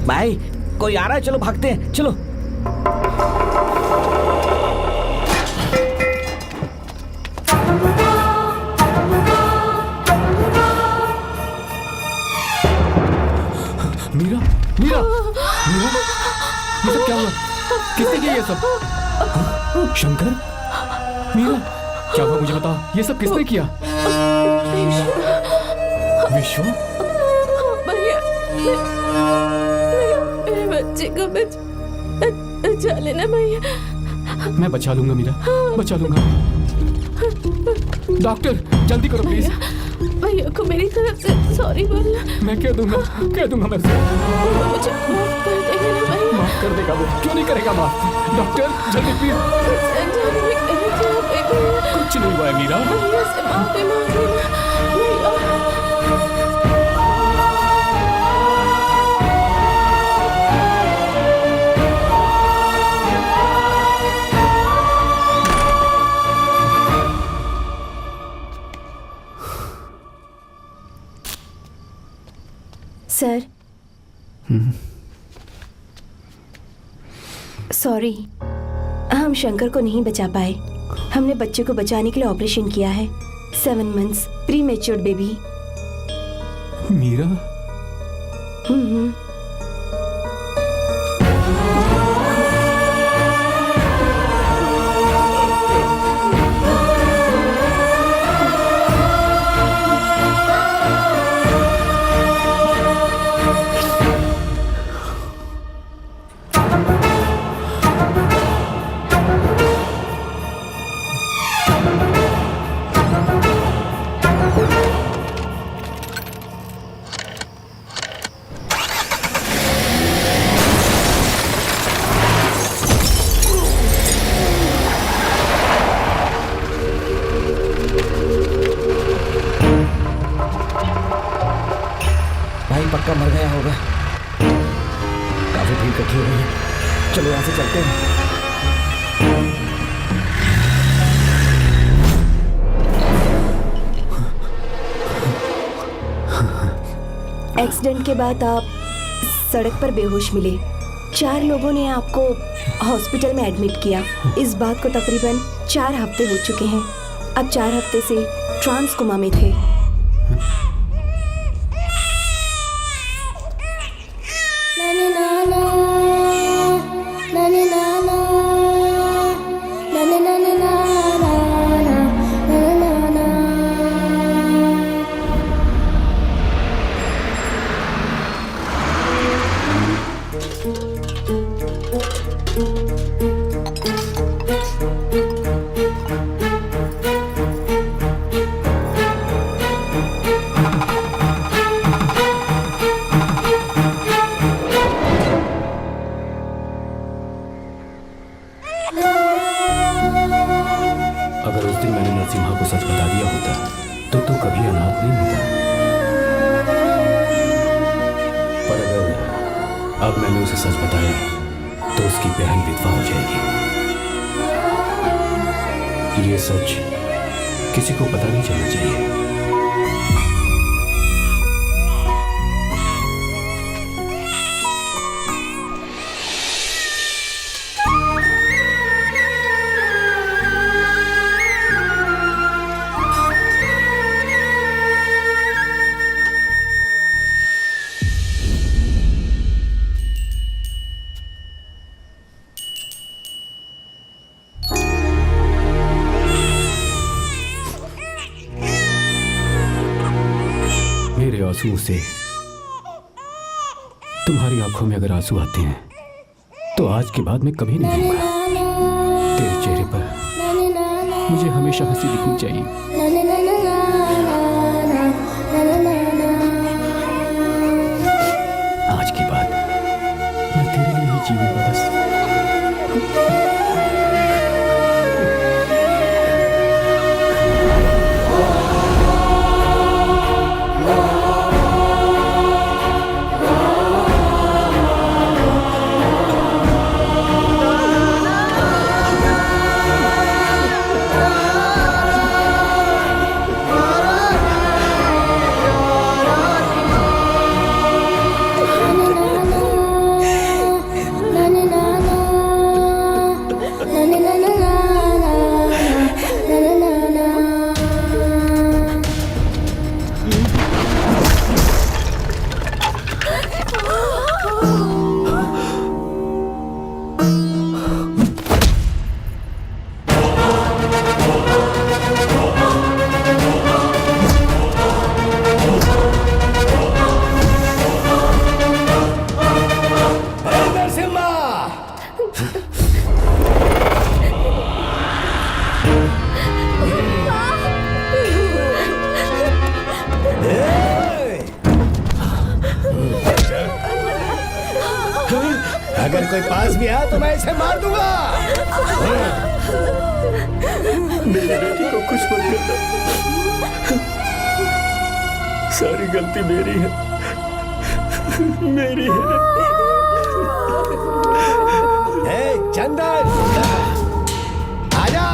S12: भाई कोई आ रहा है, चलो भागते हैं, चलो।
S8: मीरा, मीरा, मीरा, ये सब क्या हुआ? किसने किया ये सब? शंकर, मीरा, क्या हुआ मुझे बता, ये सब किसने किया? विश्व,
S3: बच्चे को बचा लेना भैया।
S8: मैं बचा लूंगा मीरा, बचा लूंगा। डॉक्टर जल्दी करो प्लीज।
S3: भैया को मेरी तरफ से सॉरी बोलना।
S8: मैं कह दूंगा मैं उसे।
S3: मुझे माफ कर देगा ना भैया?
S8: माफ कर देगा वो, क्यों नहीं करेगा माफ? डॉक्टर जल्दी प्लीज। कुछ नहीं हुआ है मीरा।
S3: भैया से माफी मांग लेना भैया।
S4: सर, सॉरी, हम शंकर को नहीं बचा पाए। हमने बच्चे को बचाने के लिए ऑपरेशन किया है। 7 months pre matured baby.
S8: Meera,
S9: पक्का मर गया होगा। काफी भीड़ इकट्ठी हो गई है, चलो यहाँ से चलते हैं।
S4: एक्सीडेंट के बाद आप सड़क पर बेहोश मिले। 4 लोगों ने आपको हॉस्पिटल में एडमिट किया। इस बात को तकरीबन 4 हफ्ते हो चुके हैं। अब 4 हफ्ते से ट्रांस कोमा में थे।
S8: उस दिन मैंने नरसिम्हा को सच बता दिया होता तो तू कभी अनाथ नहीं होता। पर अगर अब मैंने उसे सच बताया तो उसकी बहन विधवा हो जाएगी। ये सच किसी को पता नहीं चलना चाहिए। मेरे आंसुओं से तुम्हारी आंखों में अगर आंसू आते हैं तो आज के बाद मैं कभी नहीं दूंगा। तेरे चेहरे पर मुझे हमेशा हंसी दिखनी चाहिए। आज के बाद मैं तेरे लिए ही जीऊंगा बस।
S10: अगर कोई पास भी आया तो मैं इसे मार दूंगा।
S5: मेरी बेटी को कुछ मत करना, सारी गलती मेरी है, मेरी है।
S10: चंदन आजा।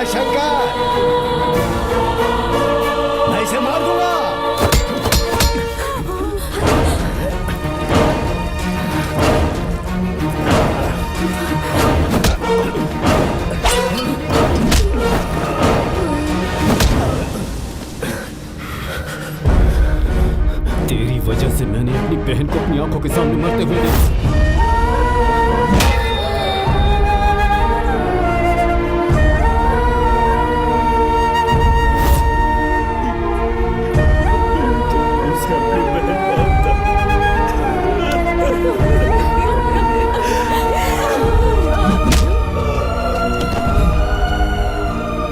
S10: शंकर, मैं इसे मार दूंगा।
S8: तेरी वजह से मैंने अपनी बहन को अपनी आंखों के सामने मरते हुए देखा।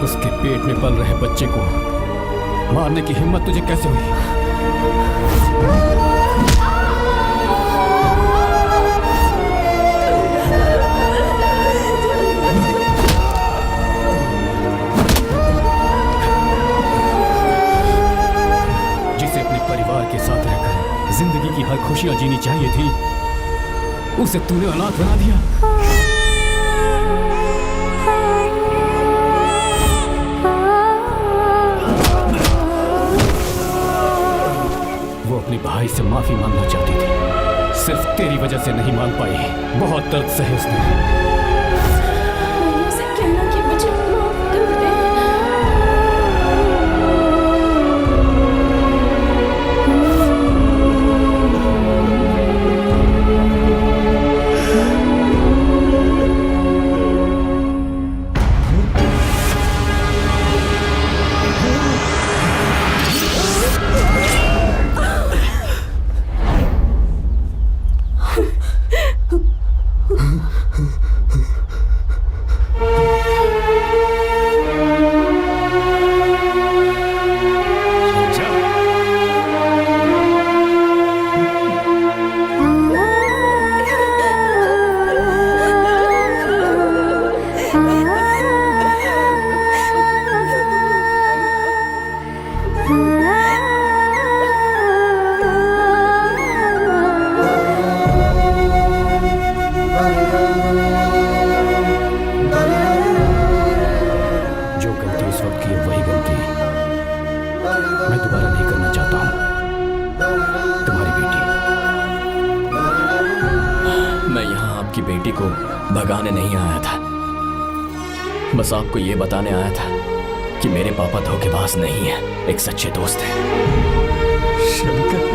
S8: उसके पेट में पल रहे बच्चे को मारने की हिम्मत तुझे कैसे हुई? जिसे अपने परिवार के साथ रहकर जिंदगी की हर खुशियां जीनी चाहिए थी, उसे तूने अनाथ बना दिया। अपने भाई से माफी मांगना चाहती थी, सिर्फ तेरी वजह से नहीं मान पाई। बहुत दर्द सहे उसने।
S3: उसे कहना कि मुझे माफ कर दे।
S8: दोबारा नहीं करना चाहता हूं। तुम्हारी बेटी।
S5: मैं यहाँ आपकी बेटी को भगाने नहीं आया था, बस आपको ये बताने आया था कि मेरे पापा धोखेबाज नहीं है, एक सच्चे दोस्त हैं। शंकर,